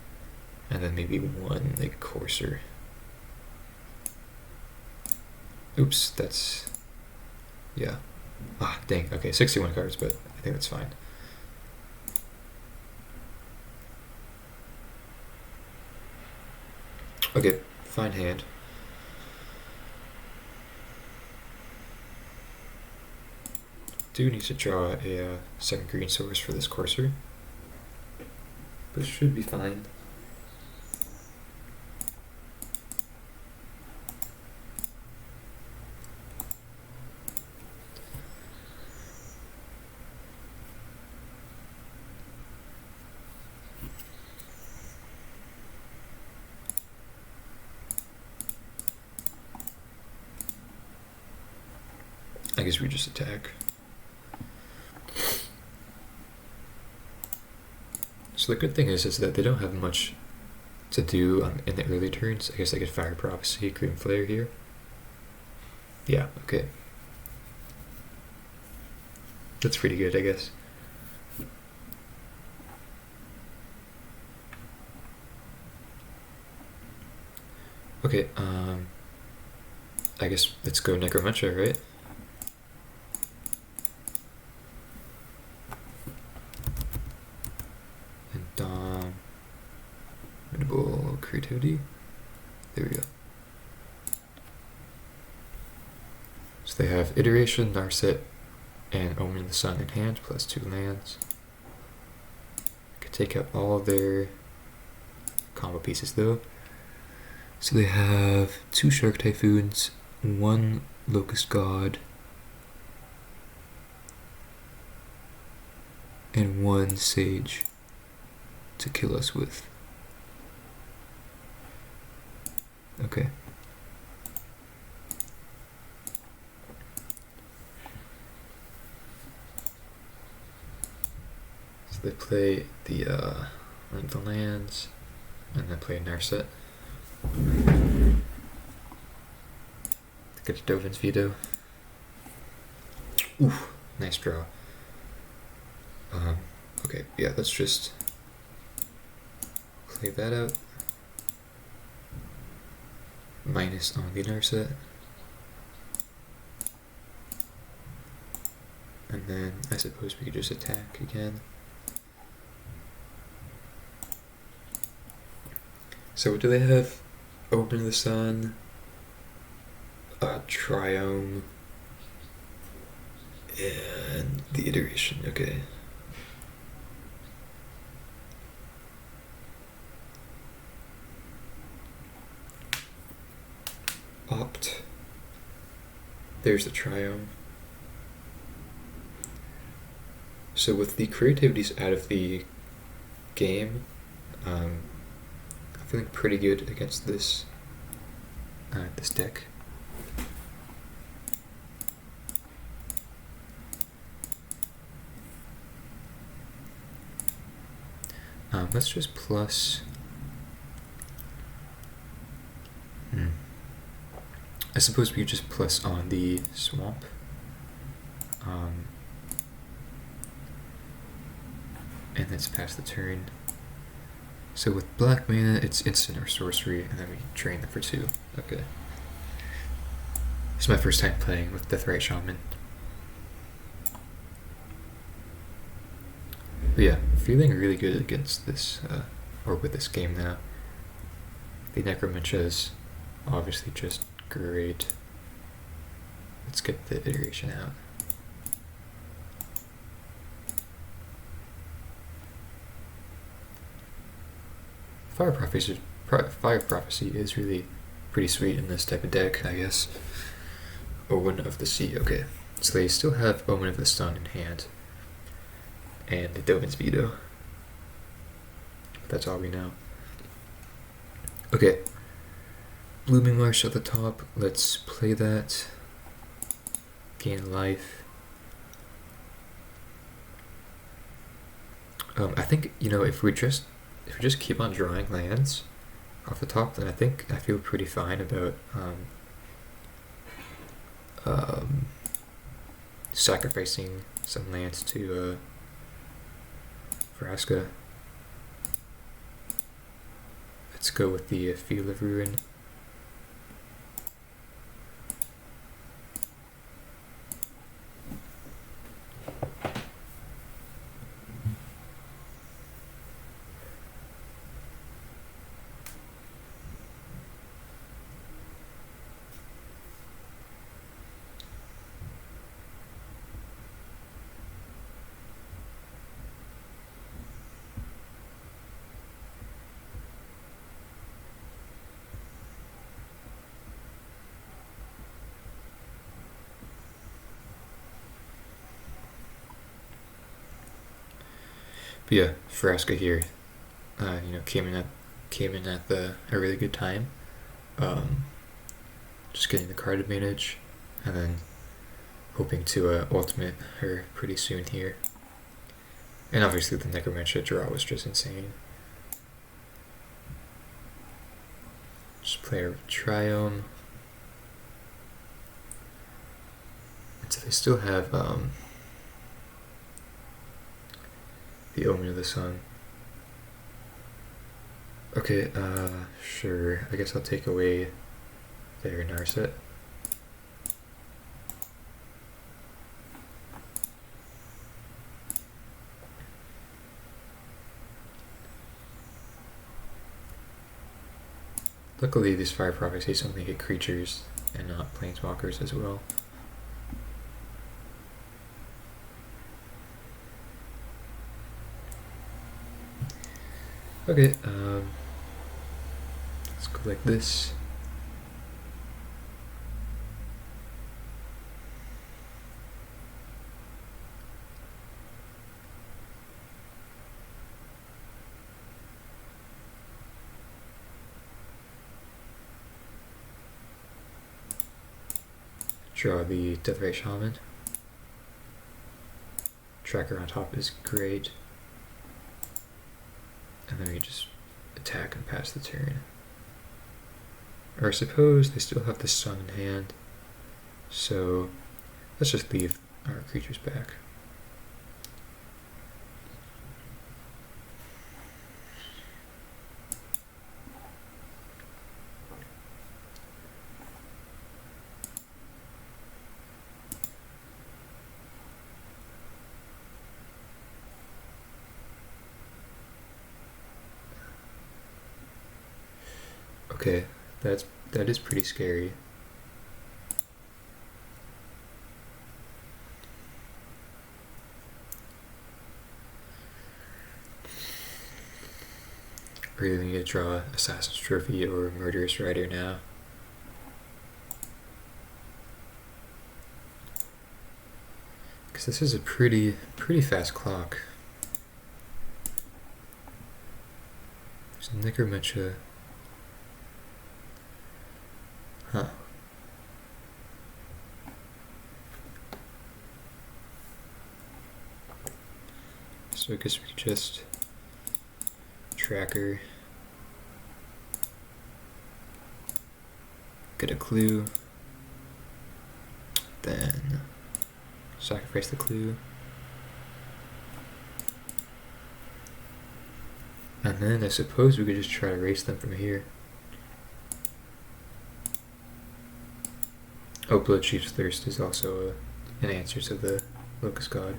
and then maybe 1, like, Courser. Oops, that's, yeah. Ah, dang, okay, 61 cards, but I think that's fine. Okay, fine hand. Do need to draw a second green source for this Courser, but should be fine. I guess we just attack. So the good thing is that they don't have much to do in the early turns. I guess I could Fire Prophecy, Green Flare here. Yeah, okay. That's pretty good, I guess. Okay, I guess let's go Necromantia, right? Indomitable Creativity. There we go. So they have Iteration, Narset, and Omen of the Sun in hand, plus 2 lands. Could take out all of their combo pieces though. So they have 2 Shark Typhoons, 1 Locust God, and 1 Sage to kill us with. Okay. So they play the lands, and then play Narset. Get Dovin's Veto. Oof, nice draw. Okay, yeah, let's just play that out. Minus on the Narset. then I suppose we could just attack again. So what do they have? Open the Sun, Triome, and the Iteration, okay. Opt. There's the Triome. So with the creativities out of the game, I'm feeling pretty good against this this deck. Let's just plus. I suppose we could just plus on the swamp. And let's pass the turn. So with black mana, it's instant or sorcery, and then we drain them for 2. Okay. This is my first time playing with Deathrite Shaman. But yeah, feeling really good against this, or with this game now. The Necromantia is obviously just great. Let's get the iteration out. Fire Prophecy is really pretty sweet in this type of deck, I guess. Omen of the Sea, okay. So they still have Omen of the Sun in hand. And the Dovin's Veto. That's all we know. Okay. Blooming Marsh at the top. Let's play that. Gain life. I think, if we just keep on drawing lands off the top, then I feel pretty fine about sacrificing some lands to Vraska. Let's go with the Field of Ruin. But yeah, Vraska here, came in at a really good time. Just getting the card advantage, and then hoping to ultimate her pretty soon here. And obviously the Necromantia draw was just insane. Just play a Triome. And so they still have the Omen of the Sun. Okay, sure. I guess I'll take away their Narset. Luckily, these Fire Prophecies only hit creatures and not planeswalkers as well. Okay, let's go like this. Draw the Deathrite Shaman. Tracker on top is great. And then we just attack and pass the turn. Or I suppose they still have the Sun in hand. So let's just leave our creatures back. Okay, that is pretty scary. Really need to draw Assassin's Trophy or Murderous Rider now. Because this is a pretty fast clock. There's Necromantia. Huh. So I guess we could just tracker, get a clue, then sacrifice the clue, and then I suppose we could just try to erase them from here. Oh, Bloodchief's Thirst is also an answer to the Locust God.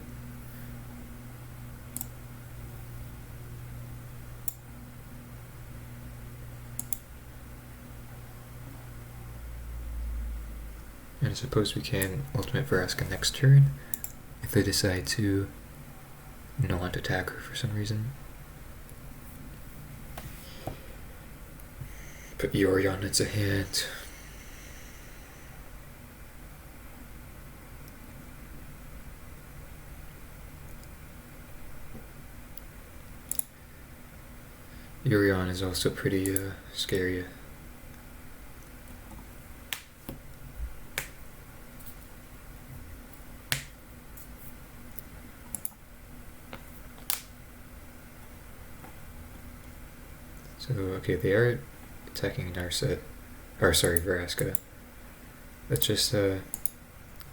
And I suppose we can Ultimate Vraska next turn if they decide to not attack her for some reason. Put Yorion into hand. Yorion is also pretty scary. So, okay, they are attacking Narset, or sorry, Vraska. Let's just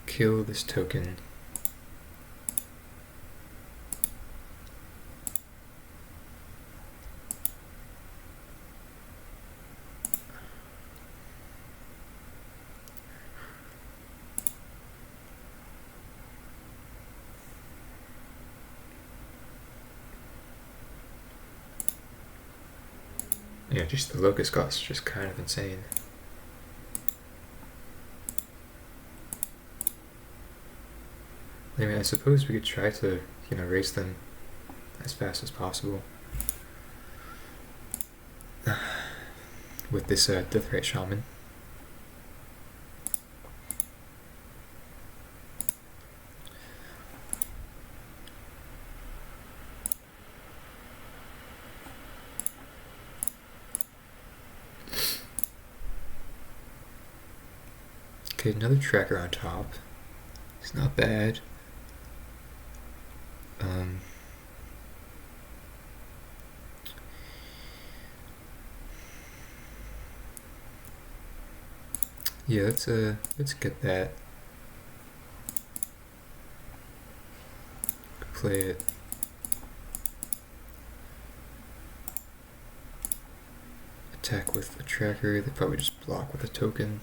kill this token. Yeah, just the Locust God's just kind of insane. I mean, I suppose we could try to, race them as fast as possible. With this Deathrite Shaman. Okay, another tracker on top. It's not bad. Yeah, let's get that. Play it. Attack with the tracker. They probably just block with a token.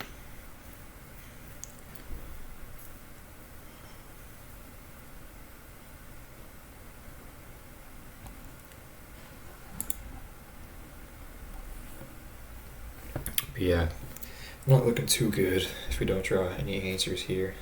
But yeah, not looking too good if we don't draw any answers here.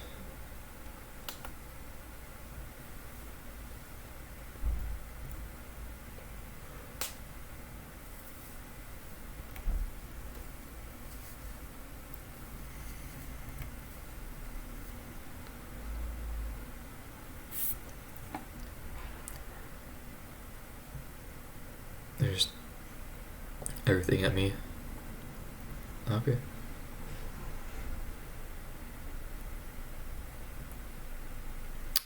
There's everything at me. Okay.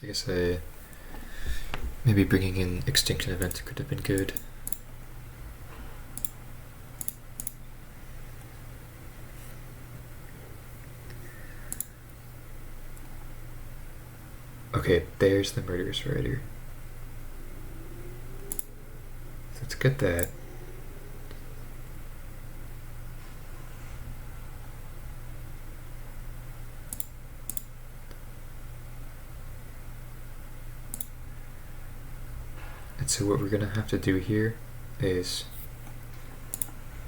I guess maybe bringing in Extinction Event could have been good. Okay, there's the Murderous Rider. Let's get that. And so what we're gonna have to do here is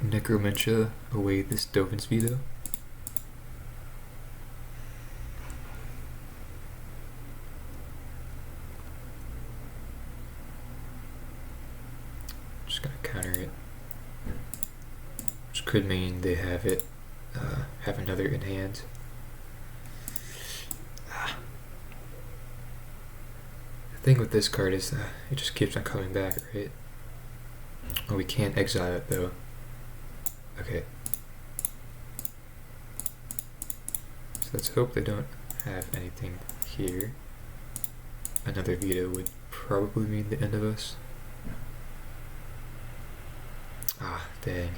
Necromentia away this Dovin's Veto. Just gonna counter it. Which could mean they have it, have another in hand. The thing with this card is it just keeps on coming back, right? Oh, we can't exile it though. Okay. So let's hope they don't have anything here. Another veto would probably mean the end of us. Ah, dang.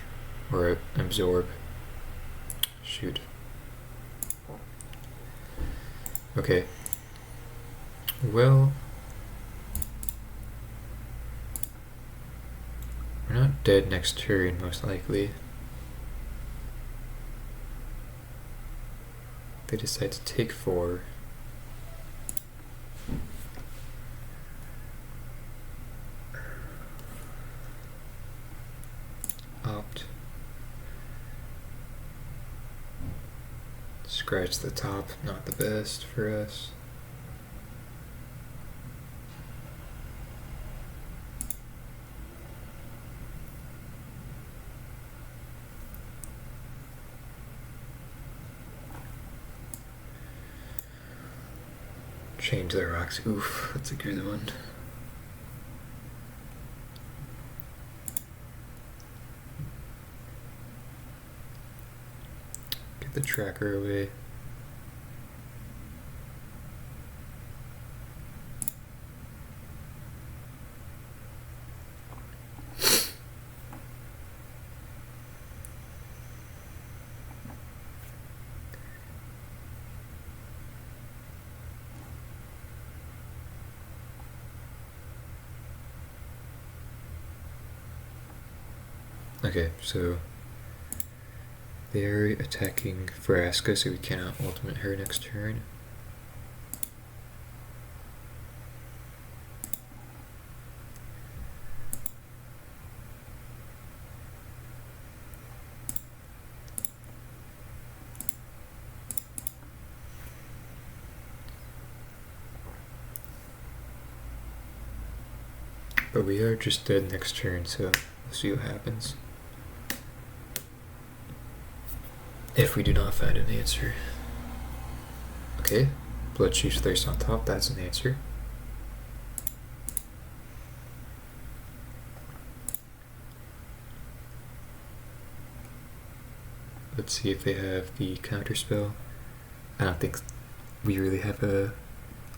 Or absorb. Shoot. Okay. Well, we're not dead next turn, most likely. They decide to take 4. Opt. Scratch the top, not the best for us. Change the rocks. Oof, that's a good one. Get the tracker away. Okay, so they're attacking Vraska, so we cannot ultimate her next turn. But we are just dead next turn, so we'll see what happens. If we do not find an answer. Okay, Blood Chief's Thirst on top, that's an answer. Let's see if they have the counter spell. I don't think we really have a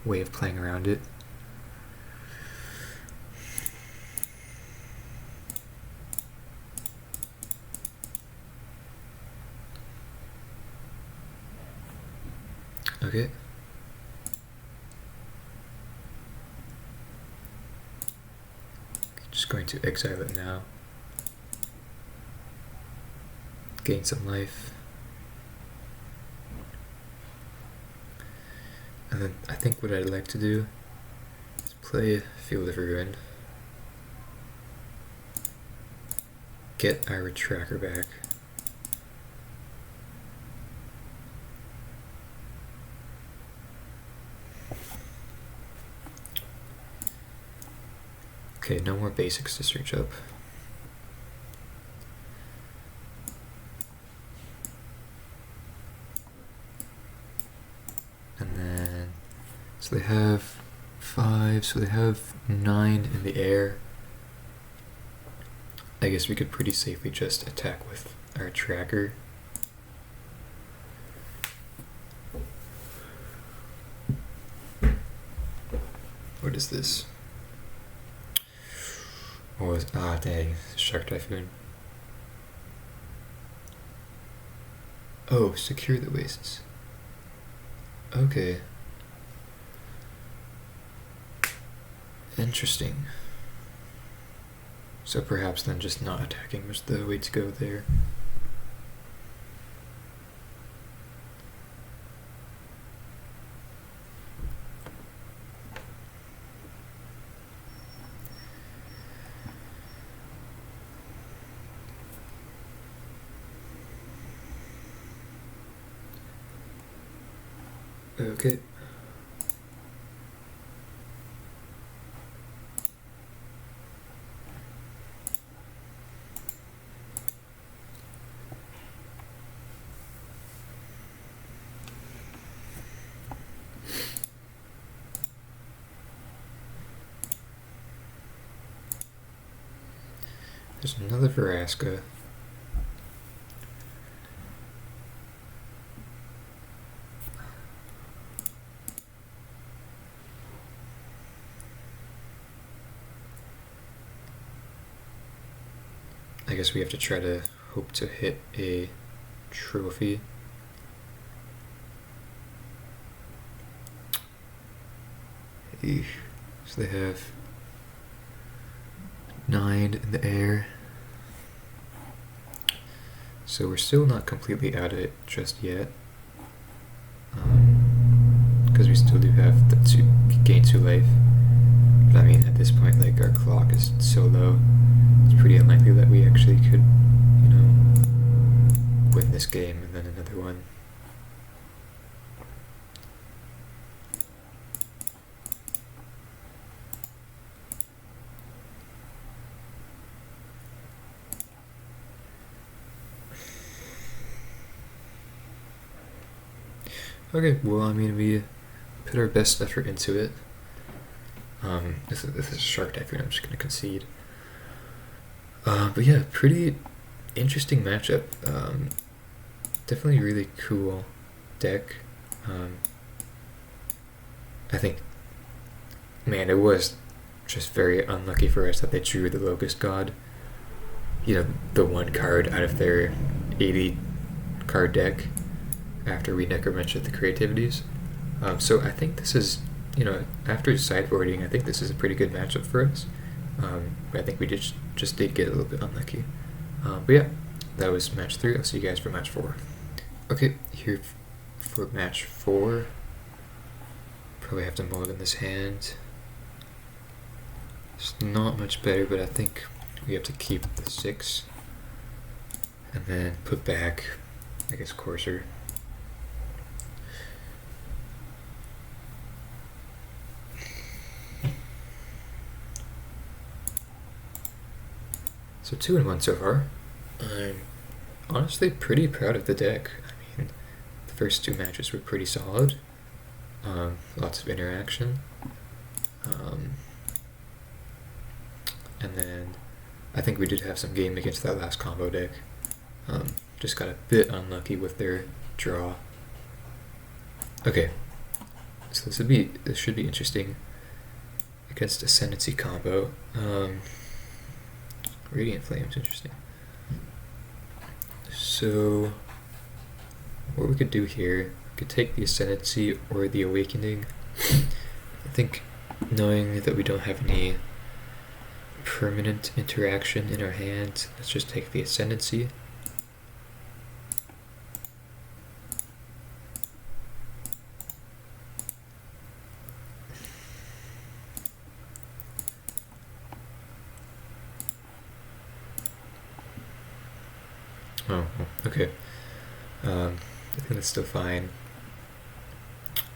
way of playing around it. Okay. Just going to exile it now. Gain some life. And then I think what I'd like to do is play Field of Ruin. Get our tracker back. Okay, no more basics to search up. And then, so they have 5, so they have 9 in the air. I guess we could pretty safely just attack with our tracker. What is this? What was, dang, Shark Typhoon. Oh, secure the wastes. Okay. Interesting. So perhaps then just not attacking was the way to go there. Okay. There's another Veraska. I guess we have to try to hope to hit a trophy. So they have 9 in the air. So we're still not completely out of it just yet. Because we still do have the gain 2 life. But I mean, at this point, like, our clock is so low, it's pretty unlikely that we actually could, you know, win this game and then another one. Okay, well, I mean, we put our best effort into it. This is a Shark Typhoon, I'm just going to concede. But yeah, pretty interesting matchup. Definitely really cool deck. I think, man, it was just very unlucky for us that they drew the Locust God. You know, the one card out of their 80 card deck after we necromentioned the creativities. So I think this is, you know, after sideboarding, I think this is a pretty good matchup for us. I think we just did get a little bit unlucky. But yeah, that was match 3. I'll see you guys for match 4. Okay, here for match 4. Probably have to mulligan this hand. It's not much better, but I think we have to keep the 6. And then put back, I guess, Courser. So 2-1 so far. I'm honestly pretty proud of the deck. I mean, the first 2 matches were pretty solid. Lots of interaction. And then I think we did have some game against that last combo deck. Just got a bit unlucky with their draw. Okay, so this should be interesting against Ascendancy combo. Radiant Flame's interesting. So what we could do here, we could take the Ascendancy or the Awakening. I think, knowing that we don't have any permanent interaction in our hand, let's just take the Ascendancy. Oh, okay. I think that's still fine.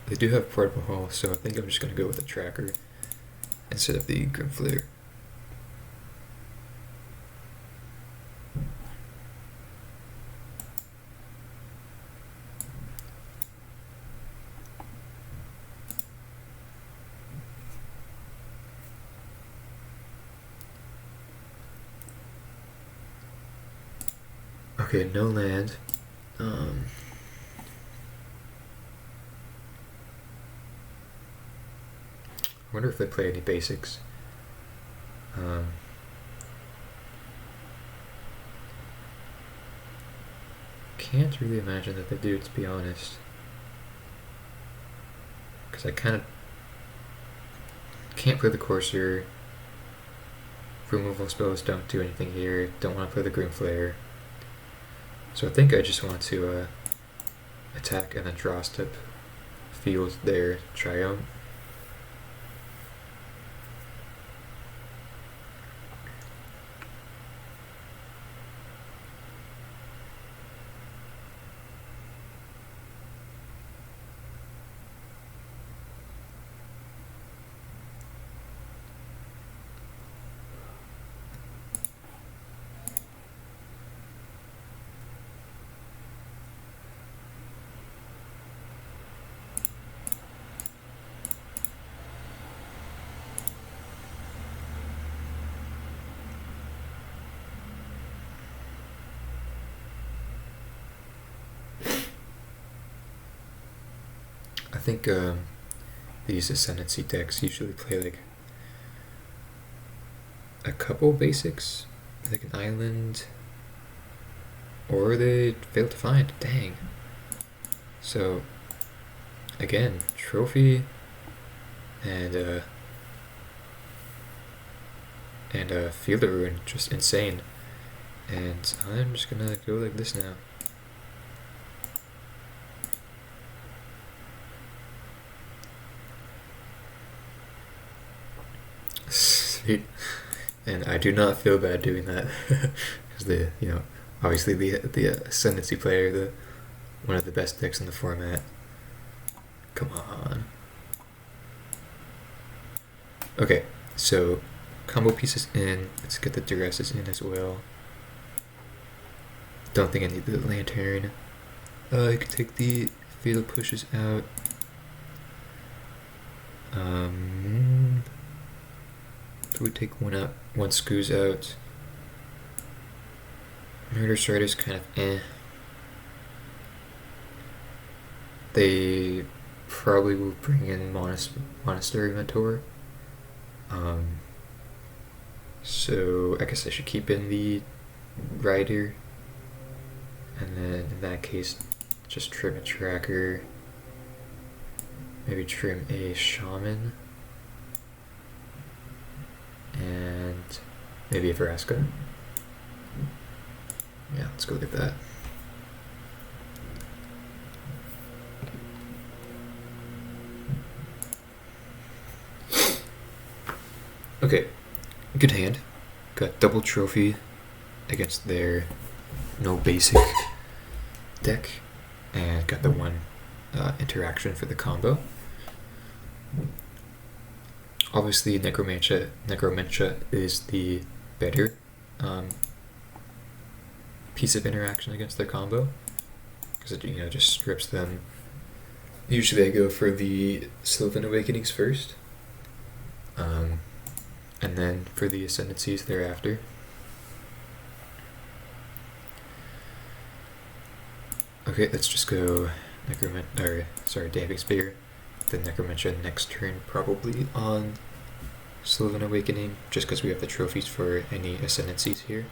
They do have Portable Hull, so I think I'm just going to go with a Tracker instead of the Grimflare. Okay, no land. I wonder if they play any basics. Can't really imagine that they do, to be honest. Because I kind of can't play the Courser. Removal spells don't do anything here. Don't want to play the Grimflare. So I think I just want to attack and then draw step, field their Triumph. I think these Ascendancy decks usually play like a couple basics, like an island, or they fail to find. Dang. So again, trophy and Field of Ruin, just insane. And I'm just gonna go like this now. Sweet. And I do not feel bad doing that, because obviously the Ascendancy player, one of the best decks in the format. Come on. Okay, so combo pieces in. Let's get the duresses in as well. Don't think I need the lantern. I could take the fatal pushes out. If we take one out, one Scoo's out. Murder Strider's kind of eh. They probably will bring in Monastery Mentor. So I guess I should keep in the Rider. And then in that case, just trim a Tracker. Maybe trim a Shaman. And maybe a Vraska. Yeah, let's go get that. Okay, good hand. Got double trophy against their no basic deck, and got the one interaction for the combo. Obviously, Necromantia is the better piece of interaction against their combo, because it just strips them. Usually I go for the Sylvan Awakenings first, and then for the Ascendancies thereafter. Okay, let's just go Damping Spear, then Necromantia next turn, probably on Sylvan Awakening, just because we have the trophies for any Ascendancies here.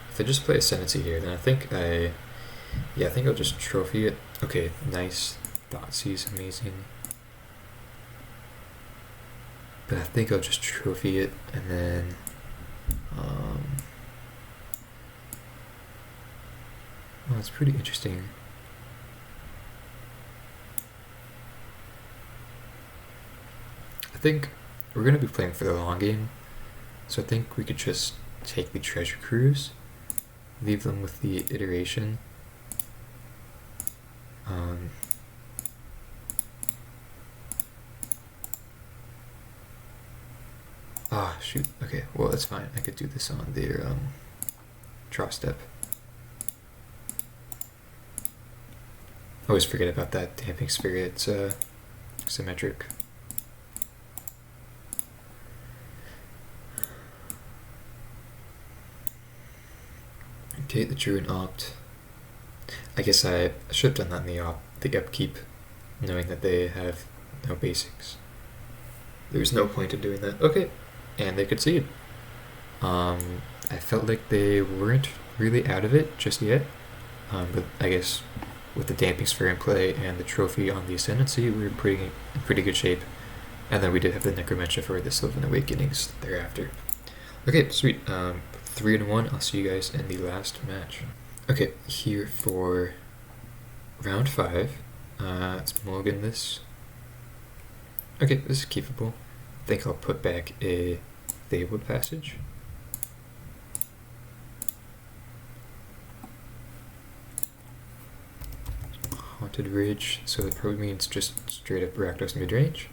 If I just play Ascendancy here, then I think I'll just trophy it. Okay, nice. Thoughtseize, amazing. But I think I'll just trophy it, and then well, it's pretty interesting. I think we're going to be playing for the long game, so I think we could just take the Treasure Cruise, leave them with the iteration. Shoot. Okay, well, that's fine. I could do this on their draw step. Always forget about that Damping Spirit. It's symmetric. Okay, the Druid Opt. I guess I should have done that in the upkeep, knowing that they have no basics. There's no point in doing that. Okay, and they concede. I felt like they weren't really out of it just yet, but I guess with the Damping Sphere in play and the trophy on the Ascendancy, we were in pretty good shape. And then we did have the Necromantia for the Sylvan Awakenings thereafter. Okay, sweet. 3-1. I'll see you guys in the last match. Okay, here for round 5. Let's mulligan this. Okay, this is keepable. I think I'll put back a Thaywood Passage. Haunted Ridge, so it probably means just straight up Rakdos Midrange,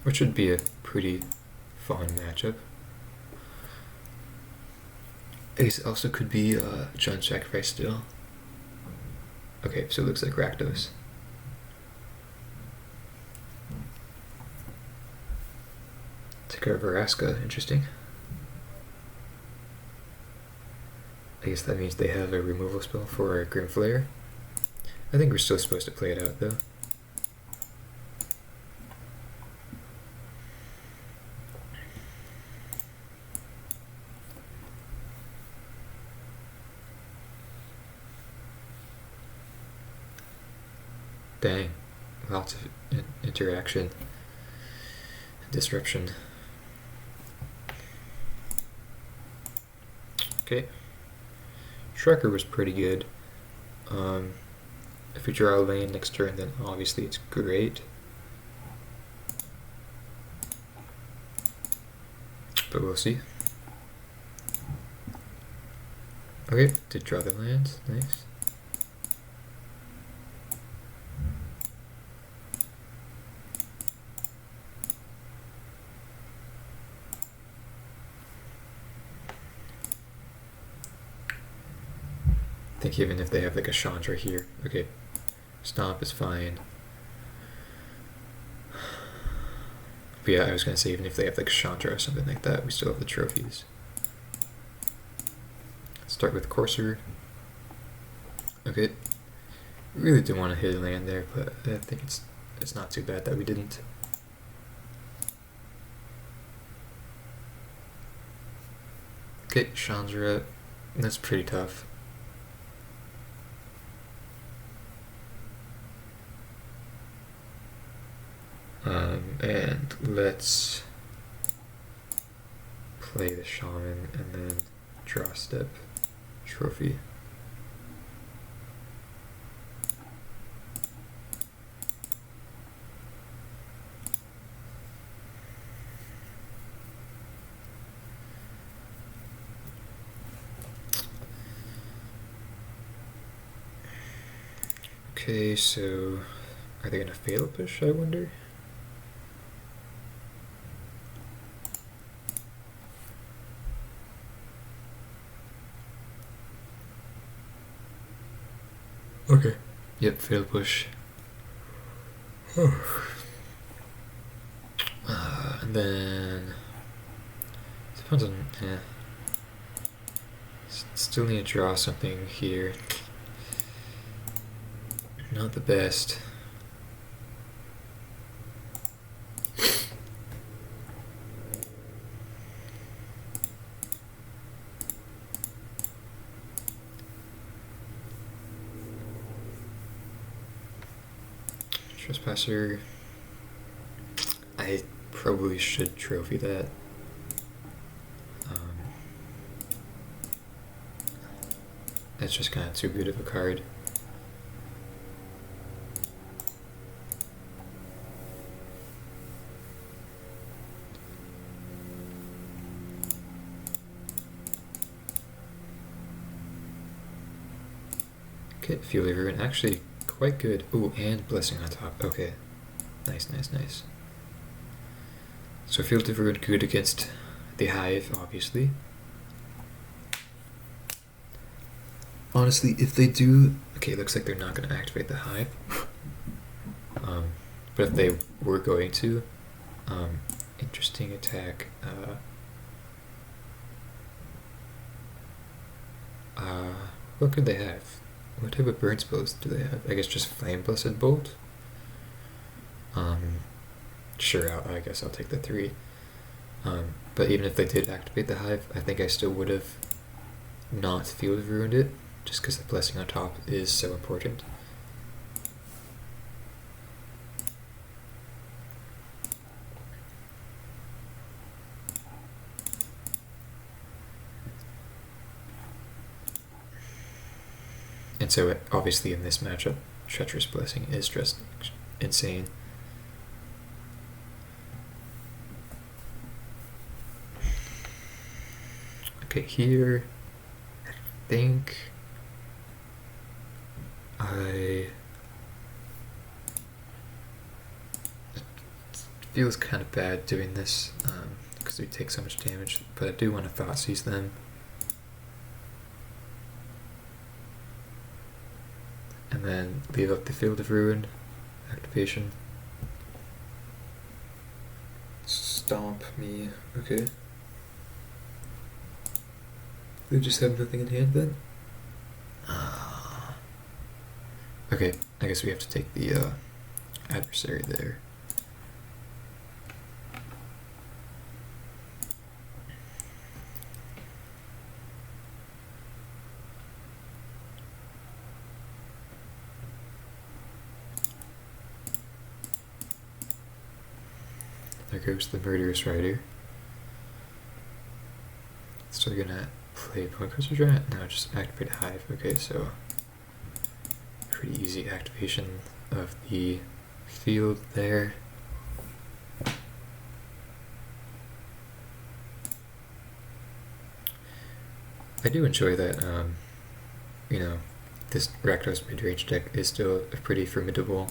which would be a pretty fun matchup. I guess it also could be John Sacrifice still. Okay, so it looks like Rakdos. Take our Vraska, interesting. I guess that means they have a removal spell for a Grim Flare. I think we're still supposed to play it out though. Dang, lots of interaction, disruption. Okay, Shrekker was pretty good. If we draw a lane next turn, then obviously it's great. But we'll see. Okay, did draw the lands, nice. I think even if they have like a Chandra here, okay, Stomp is fine. But yeah, I was gonna say even if they have like Chandra or something like that, we still have the trophies. Start with Courser. Okay, really didn't want to hit a land there, but I think it's not too bad that we didn't. Okay, Chandra, that's pretty tough. And let's play the Shaman and then draw step trophy. Okay, so are they gonna fail push, I wonder? Okay. Yep, fail push. And then depends on still need to draw something here. Not the best. Trespasser. I probably should trophy that. That's just kind of too good of a card. Okay, Field of Ruin, actually quite good. Ooh, and Blessing on top. Okay, nice, nice, nice. So Field of Ruin good against the Hive, obviously. Honestly, if they do, okay, looks like they're not going to activate the Hive. But if they were going to, interesting attack. What could they have? What type of burn spells do they have? I guess just Flame Blessed Bolt? Sure, I guess I'll take the 3. But even if they did activate the Hive, I think I still would have not Field of Ruined it, just because the Blessing on top is so important. And so obviously in this matchup, Treacherous Blessing is just insane. Okay, here I think it feels kind of bad doing this because we take so much damage, but I do want to Thoughtseize them. And then leave up the Field of Ruin activation. Stomp me, okay. They just have nothing in hand then? Okay, I guess we have to take the adversary there. There goes the Murderous Rider. So we're gonna play Point Crystal Giant? No, just activate Hive. Okay, so pretty easy activation of the field there. I do enjoy that, you know, this Rakdos midrange deck is still a pretty formidable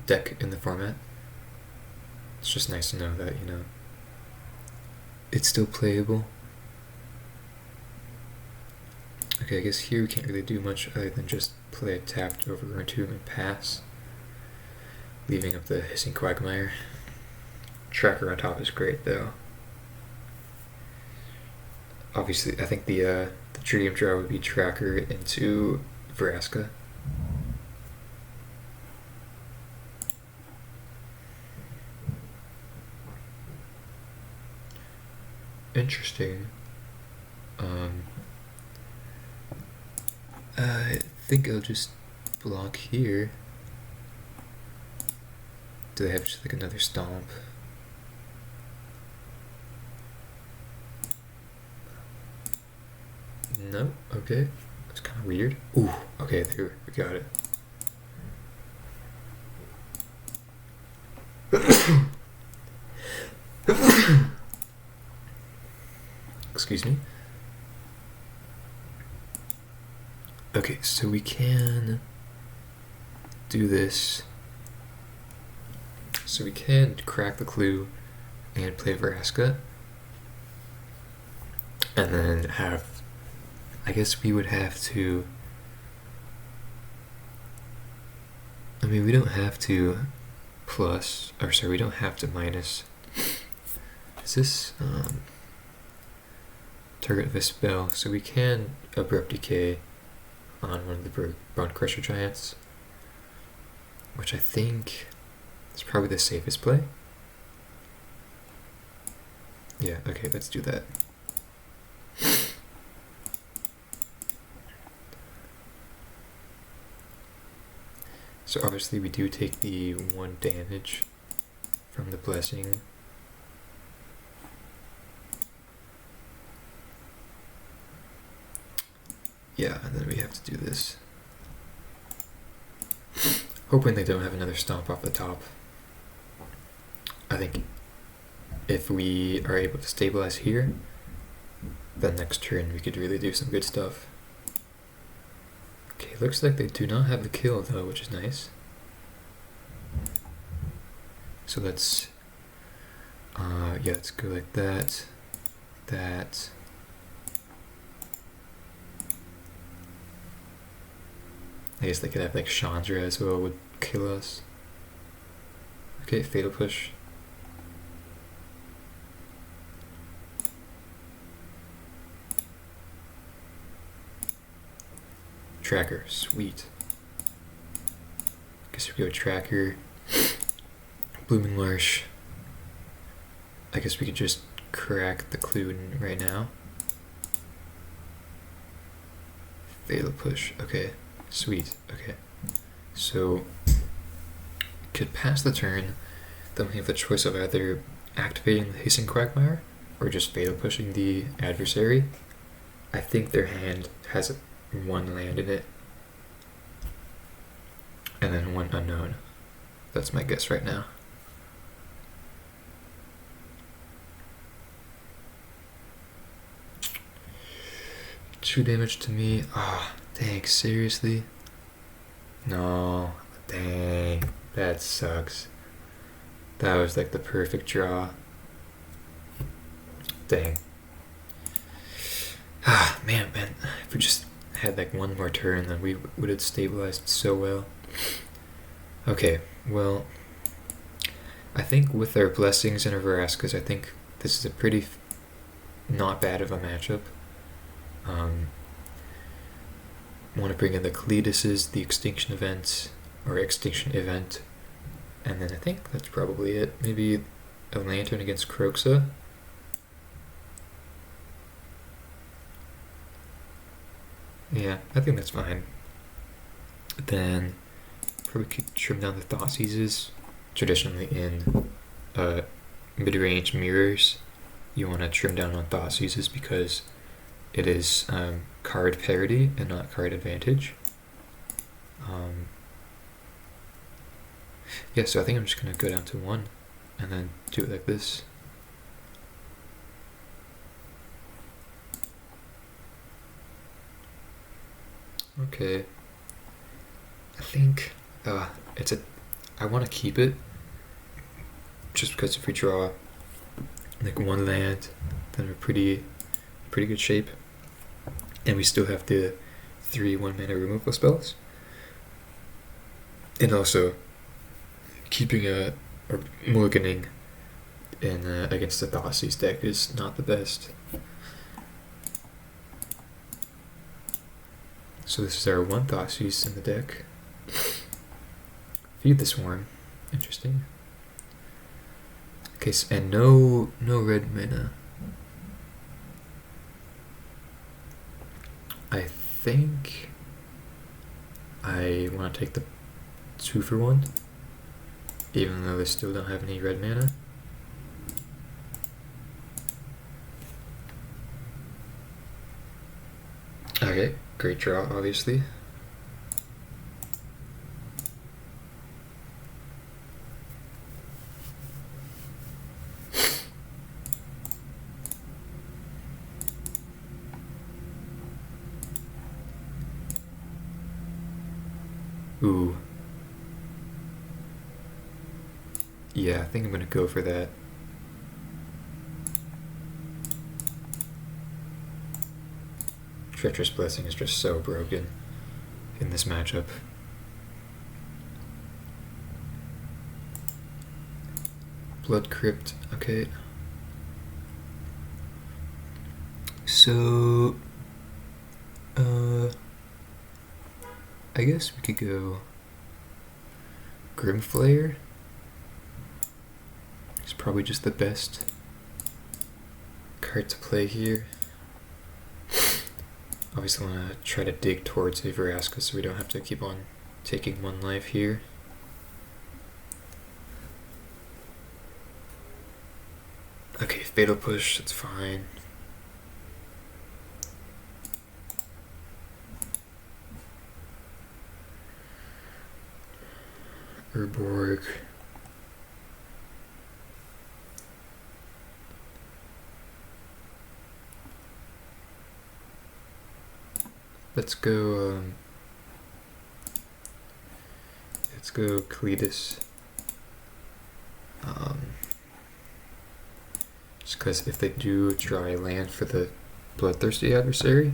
deck in the format. It's just nice to know that, you know, it's still playable. Okay, I guess here we can't really do much other than just play a tapped Overgrown Tomb and pass, leaving up the Hissing Quagmire. Tracker on top is great though. Obviously, I think the dream draw would be Tracker into Vraska. Interesting. I think I'll just block here. Do they have just like another stomp? No? Okay. That's kind of weird. Ooh, okay, there, we got it. Excuse me. Okay, so we can do this. So we can crack the clue and play Vraska. And then have, I guess we would have to, I mean, we don't have to plus, or sorry, we don't have to minus. Is this, target of a spell, so we can Abrupt Decay on one of the Bone Crusher Giants, which I think is probably the safest play. Yeah, okay, let's do that. So obviously we do take the 1 damage from the Blessing. Yeah, and then we have to do this. Hoping they don't have another stomp off the top. I think if we are able to stabilize here, then next turn we could really do some good stuff. Okay, looks like they do not have the kill though, which is nice. So let's, yeah, let's go like that, that. I guess they could have like Chandra as well, would kill us. Okay, Fatal Push. Tracker, sweet. Guess we go Tracker. Blooming Marsh. I guess we could just crack the clue right now. Fatal Push, okay. Sweet, okay. So, could pass the turn, then we have the choice of either activating the Hissing Quagmire or just Fatal Pushing the adversary. I think their hand has 1 land in it, and then 1 unknown. That's my guess right now. Two damage to me. Ah. Dang, seriously? No, dang, that sucks. That was like the perfect draw. Dang. Ah, man, if we just had like 1 more turn, then we would have stabilized so well. Okay, well, I think with our Blessings and our Vraskas, I think this is a pretty not bad of a matchup. Want to bring in the Cletuses, the Extinction Event, or Extinction Event, and then I think that's probably it. Maybe a Lantern against Kroxa. Yeah, I think that's fine. Then probably could trim down the Thoughtseizes. Traditionally in mid-range mirrors, you want to trim down on Thoughtseizes because it is card parity and not card advantage. Yeah, so I think I'm just going to go down to 1 and then do it like this. Okay. I think I want to keep it just because if we draw like 1 land, then we're pretty good shape. And we still have the 3 1-mana removal spells. And also keeping or mulliganing in against the Thoughtseize deck is not the best. So this is our 1 Thoughtseize in the deck. Feed the Swarm. Interesting. Okay, so, and no red mana. I think I want to take the 2 for 1, even though they still don't have any red mana. Okay, great draw, obviously. Ooh. Yeah, I think I'm gonna go for that. Treacherous Blessing is just so broken in this matchup. Blood Crypt, okay. So, I guess we could go Grimflayer. It's probably just the best card to play here. Obviously want to try to dig towards a Vraska so we don't have to keep on taking 1 life here. Okay, Fatal Push, that's fine. Urborg. Let's go Cletus. Just because if they do draw a land for the Bloodthirsty adversary,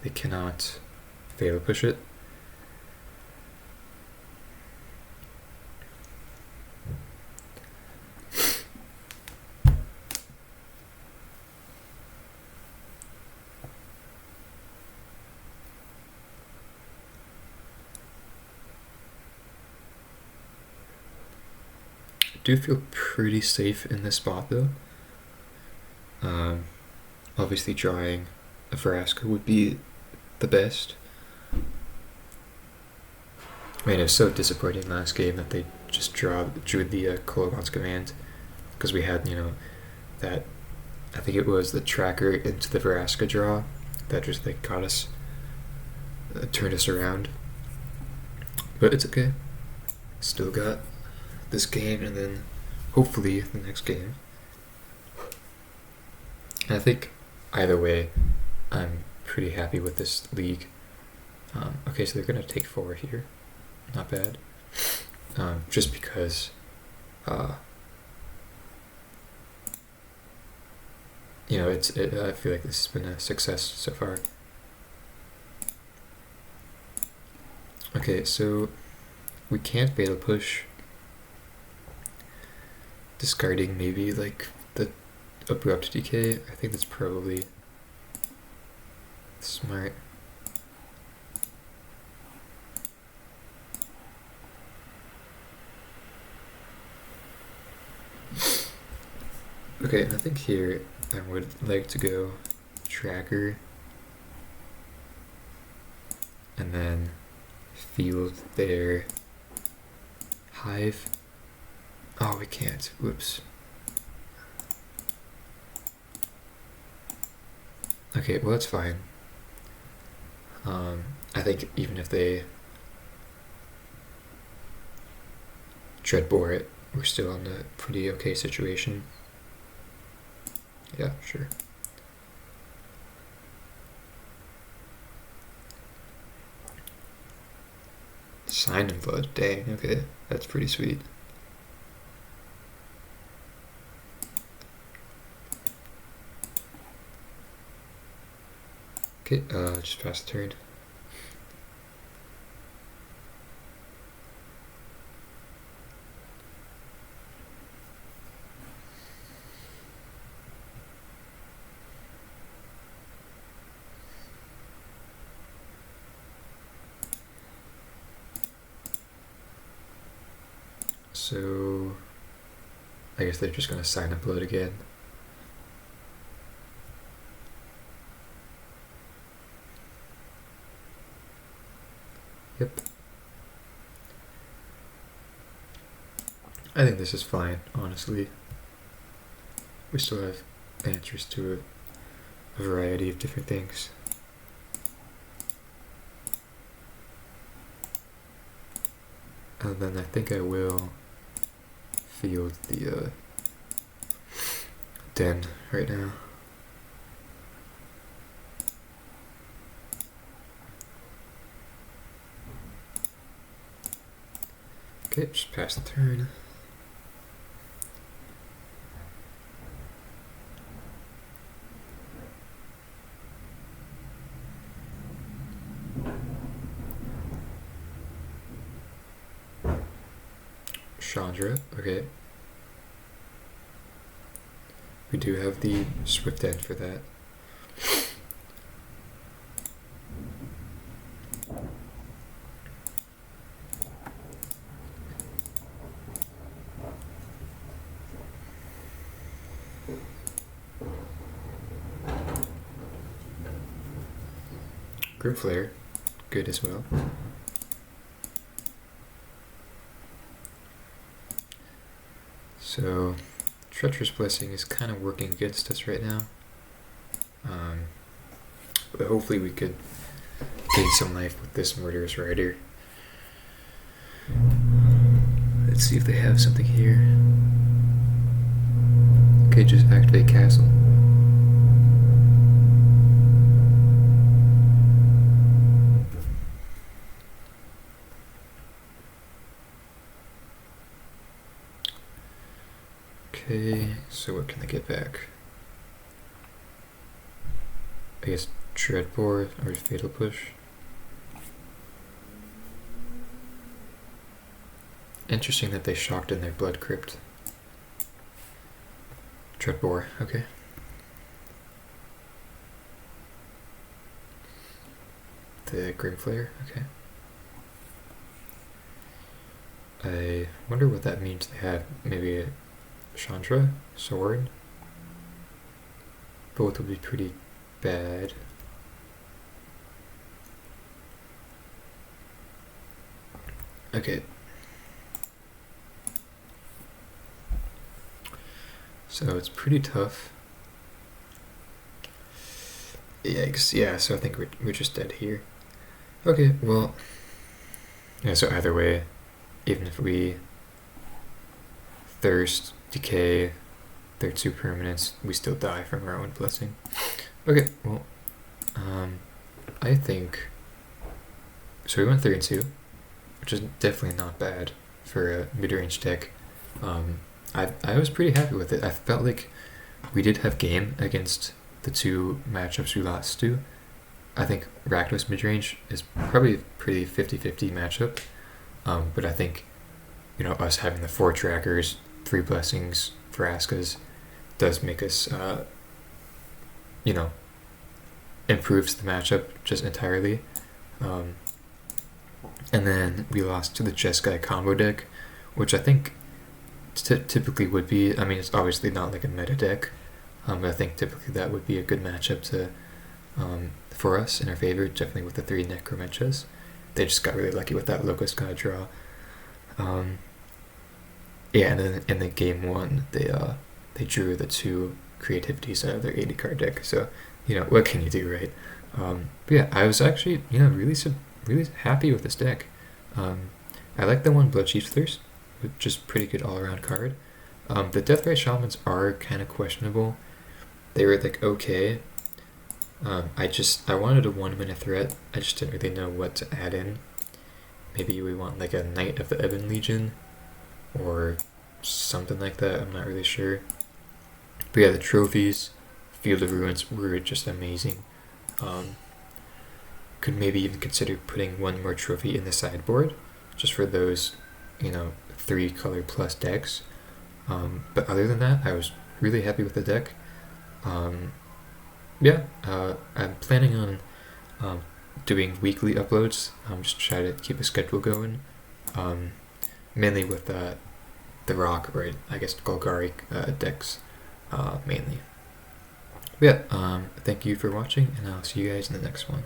they cannot Fatal Push it. Do feel pretty safe in this spot though. Obviously drawing a Vraska would be the best. I mean, it was so disappointing last game that they just drew the Kolaghan's Command, because we had, that, I think it was the tracker into the Vraska draw that just like got us, turned us around. But it's okay. Still got this game and then hopefully the next game. And I think either way I'm pretty happy with this league. Okay, so they're gonna take 4 here, not bad. Just because I feel like this has been a success so far. Okay, so we can't Fatal Push, discarding maybe like the abrupt decay. I think that's probably smart. Okay, I think here I would like to go tracker and then field their hive. Oh, we can't. Whoops. Okay, well, that's fine. I think even if they dreadbore it, we're still in a pretty okay situation. Yeah, sure. Sign and blood, dang, okay, that's pretty sweet. Okay, just pass the turn. So I guess they're just gonna sign and blood again. Yep. I think this is fine, honestly. We still have answers to a variety of different things. And then I think I will field the den right now. Okay, just pass the turn. Chandra, okay. We do have the Swift End for that. Group Flare, good as well. So, Treacherous Blessing is kind of working against us right now. But hopefully we could gain some life with this Murderous Rider. Let's see if they have something here. Okay, just activate Castle. Okay, so what can they get back? I guess Dreadbore or Fatal Push. Interesting that they shocked in their Blood Crypt. Dreadbore, okay. The Grim Flare, okay. I wonder what that means. They have maybe a Chandra, Sword. Both would be pretty bad. Okay. So it's pretty tough. Yikes, yeah, so I think we're just dead here. Okay, well, yeah, so either way, even if we thirst, decay, they're 2 permanents, we still die from our own blessing. Okay, well, I think, so we went 3 and 2, which is definitely not bad for a mid-range deck. I was pretty happy with it. I felt like we did have game against the 2 matchups we lost to. I think Rakdos Midrange is probably a pretty 50-50 matchup, but I think, you know, us having the 4 trackers, 3 blessings, Vraskas, does make us, you know, improves the matchup just entirely. And then we lost to the Jeskai combo deck, which I think typically would be, I mean, it's obviously not like a meta deck, but I think typically that would be a good matchup to for us in our favor, definitely with the 3 Necromenches. They just got really lucky with that Locust God draw. Yeah, and then in the game 1, they drew the 2 creativities out of their 80 card deck. So, you know, what can you do, right? But yeah, I was actually, you know, really happy with this deck. I like the one Bloodchief's Thirst, which is pretty good all-around card. The Deathrite Shamans are kind of questionable. They were like okay. I wanted a 1-mana threat. I just didn't really know what to add in. Maybe we want like a Knight of the Ebon Legion or something like that. I'm not really sure. But yeah, the trophies, Field of Ruins were just amazing. Could maybe even consider putting 1 more trophy in the sideboard, just for those, you know, 3 color plus decks. But other than that, I was really happy with the deck. Yeah, I'm planning on doing weekly uploads. Just try to keep a schedule going. Mainly with the Rock, or I guess Golgari decks, mainly. But yeah, thank you for watching, and I'll see you guys in the next one.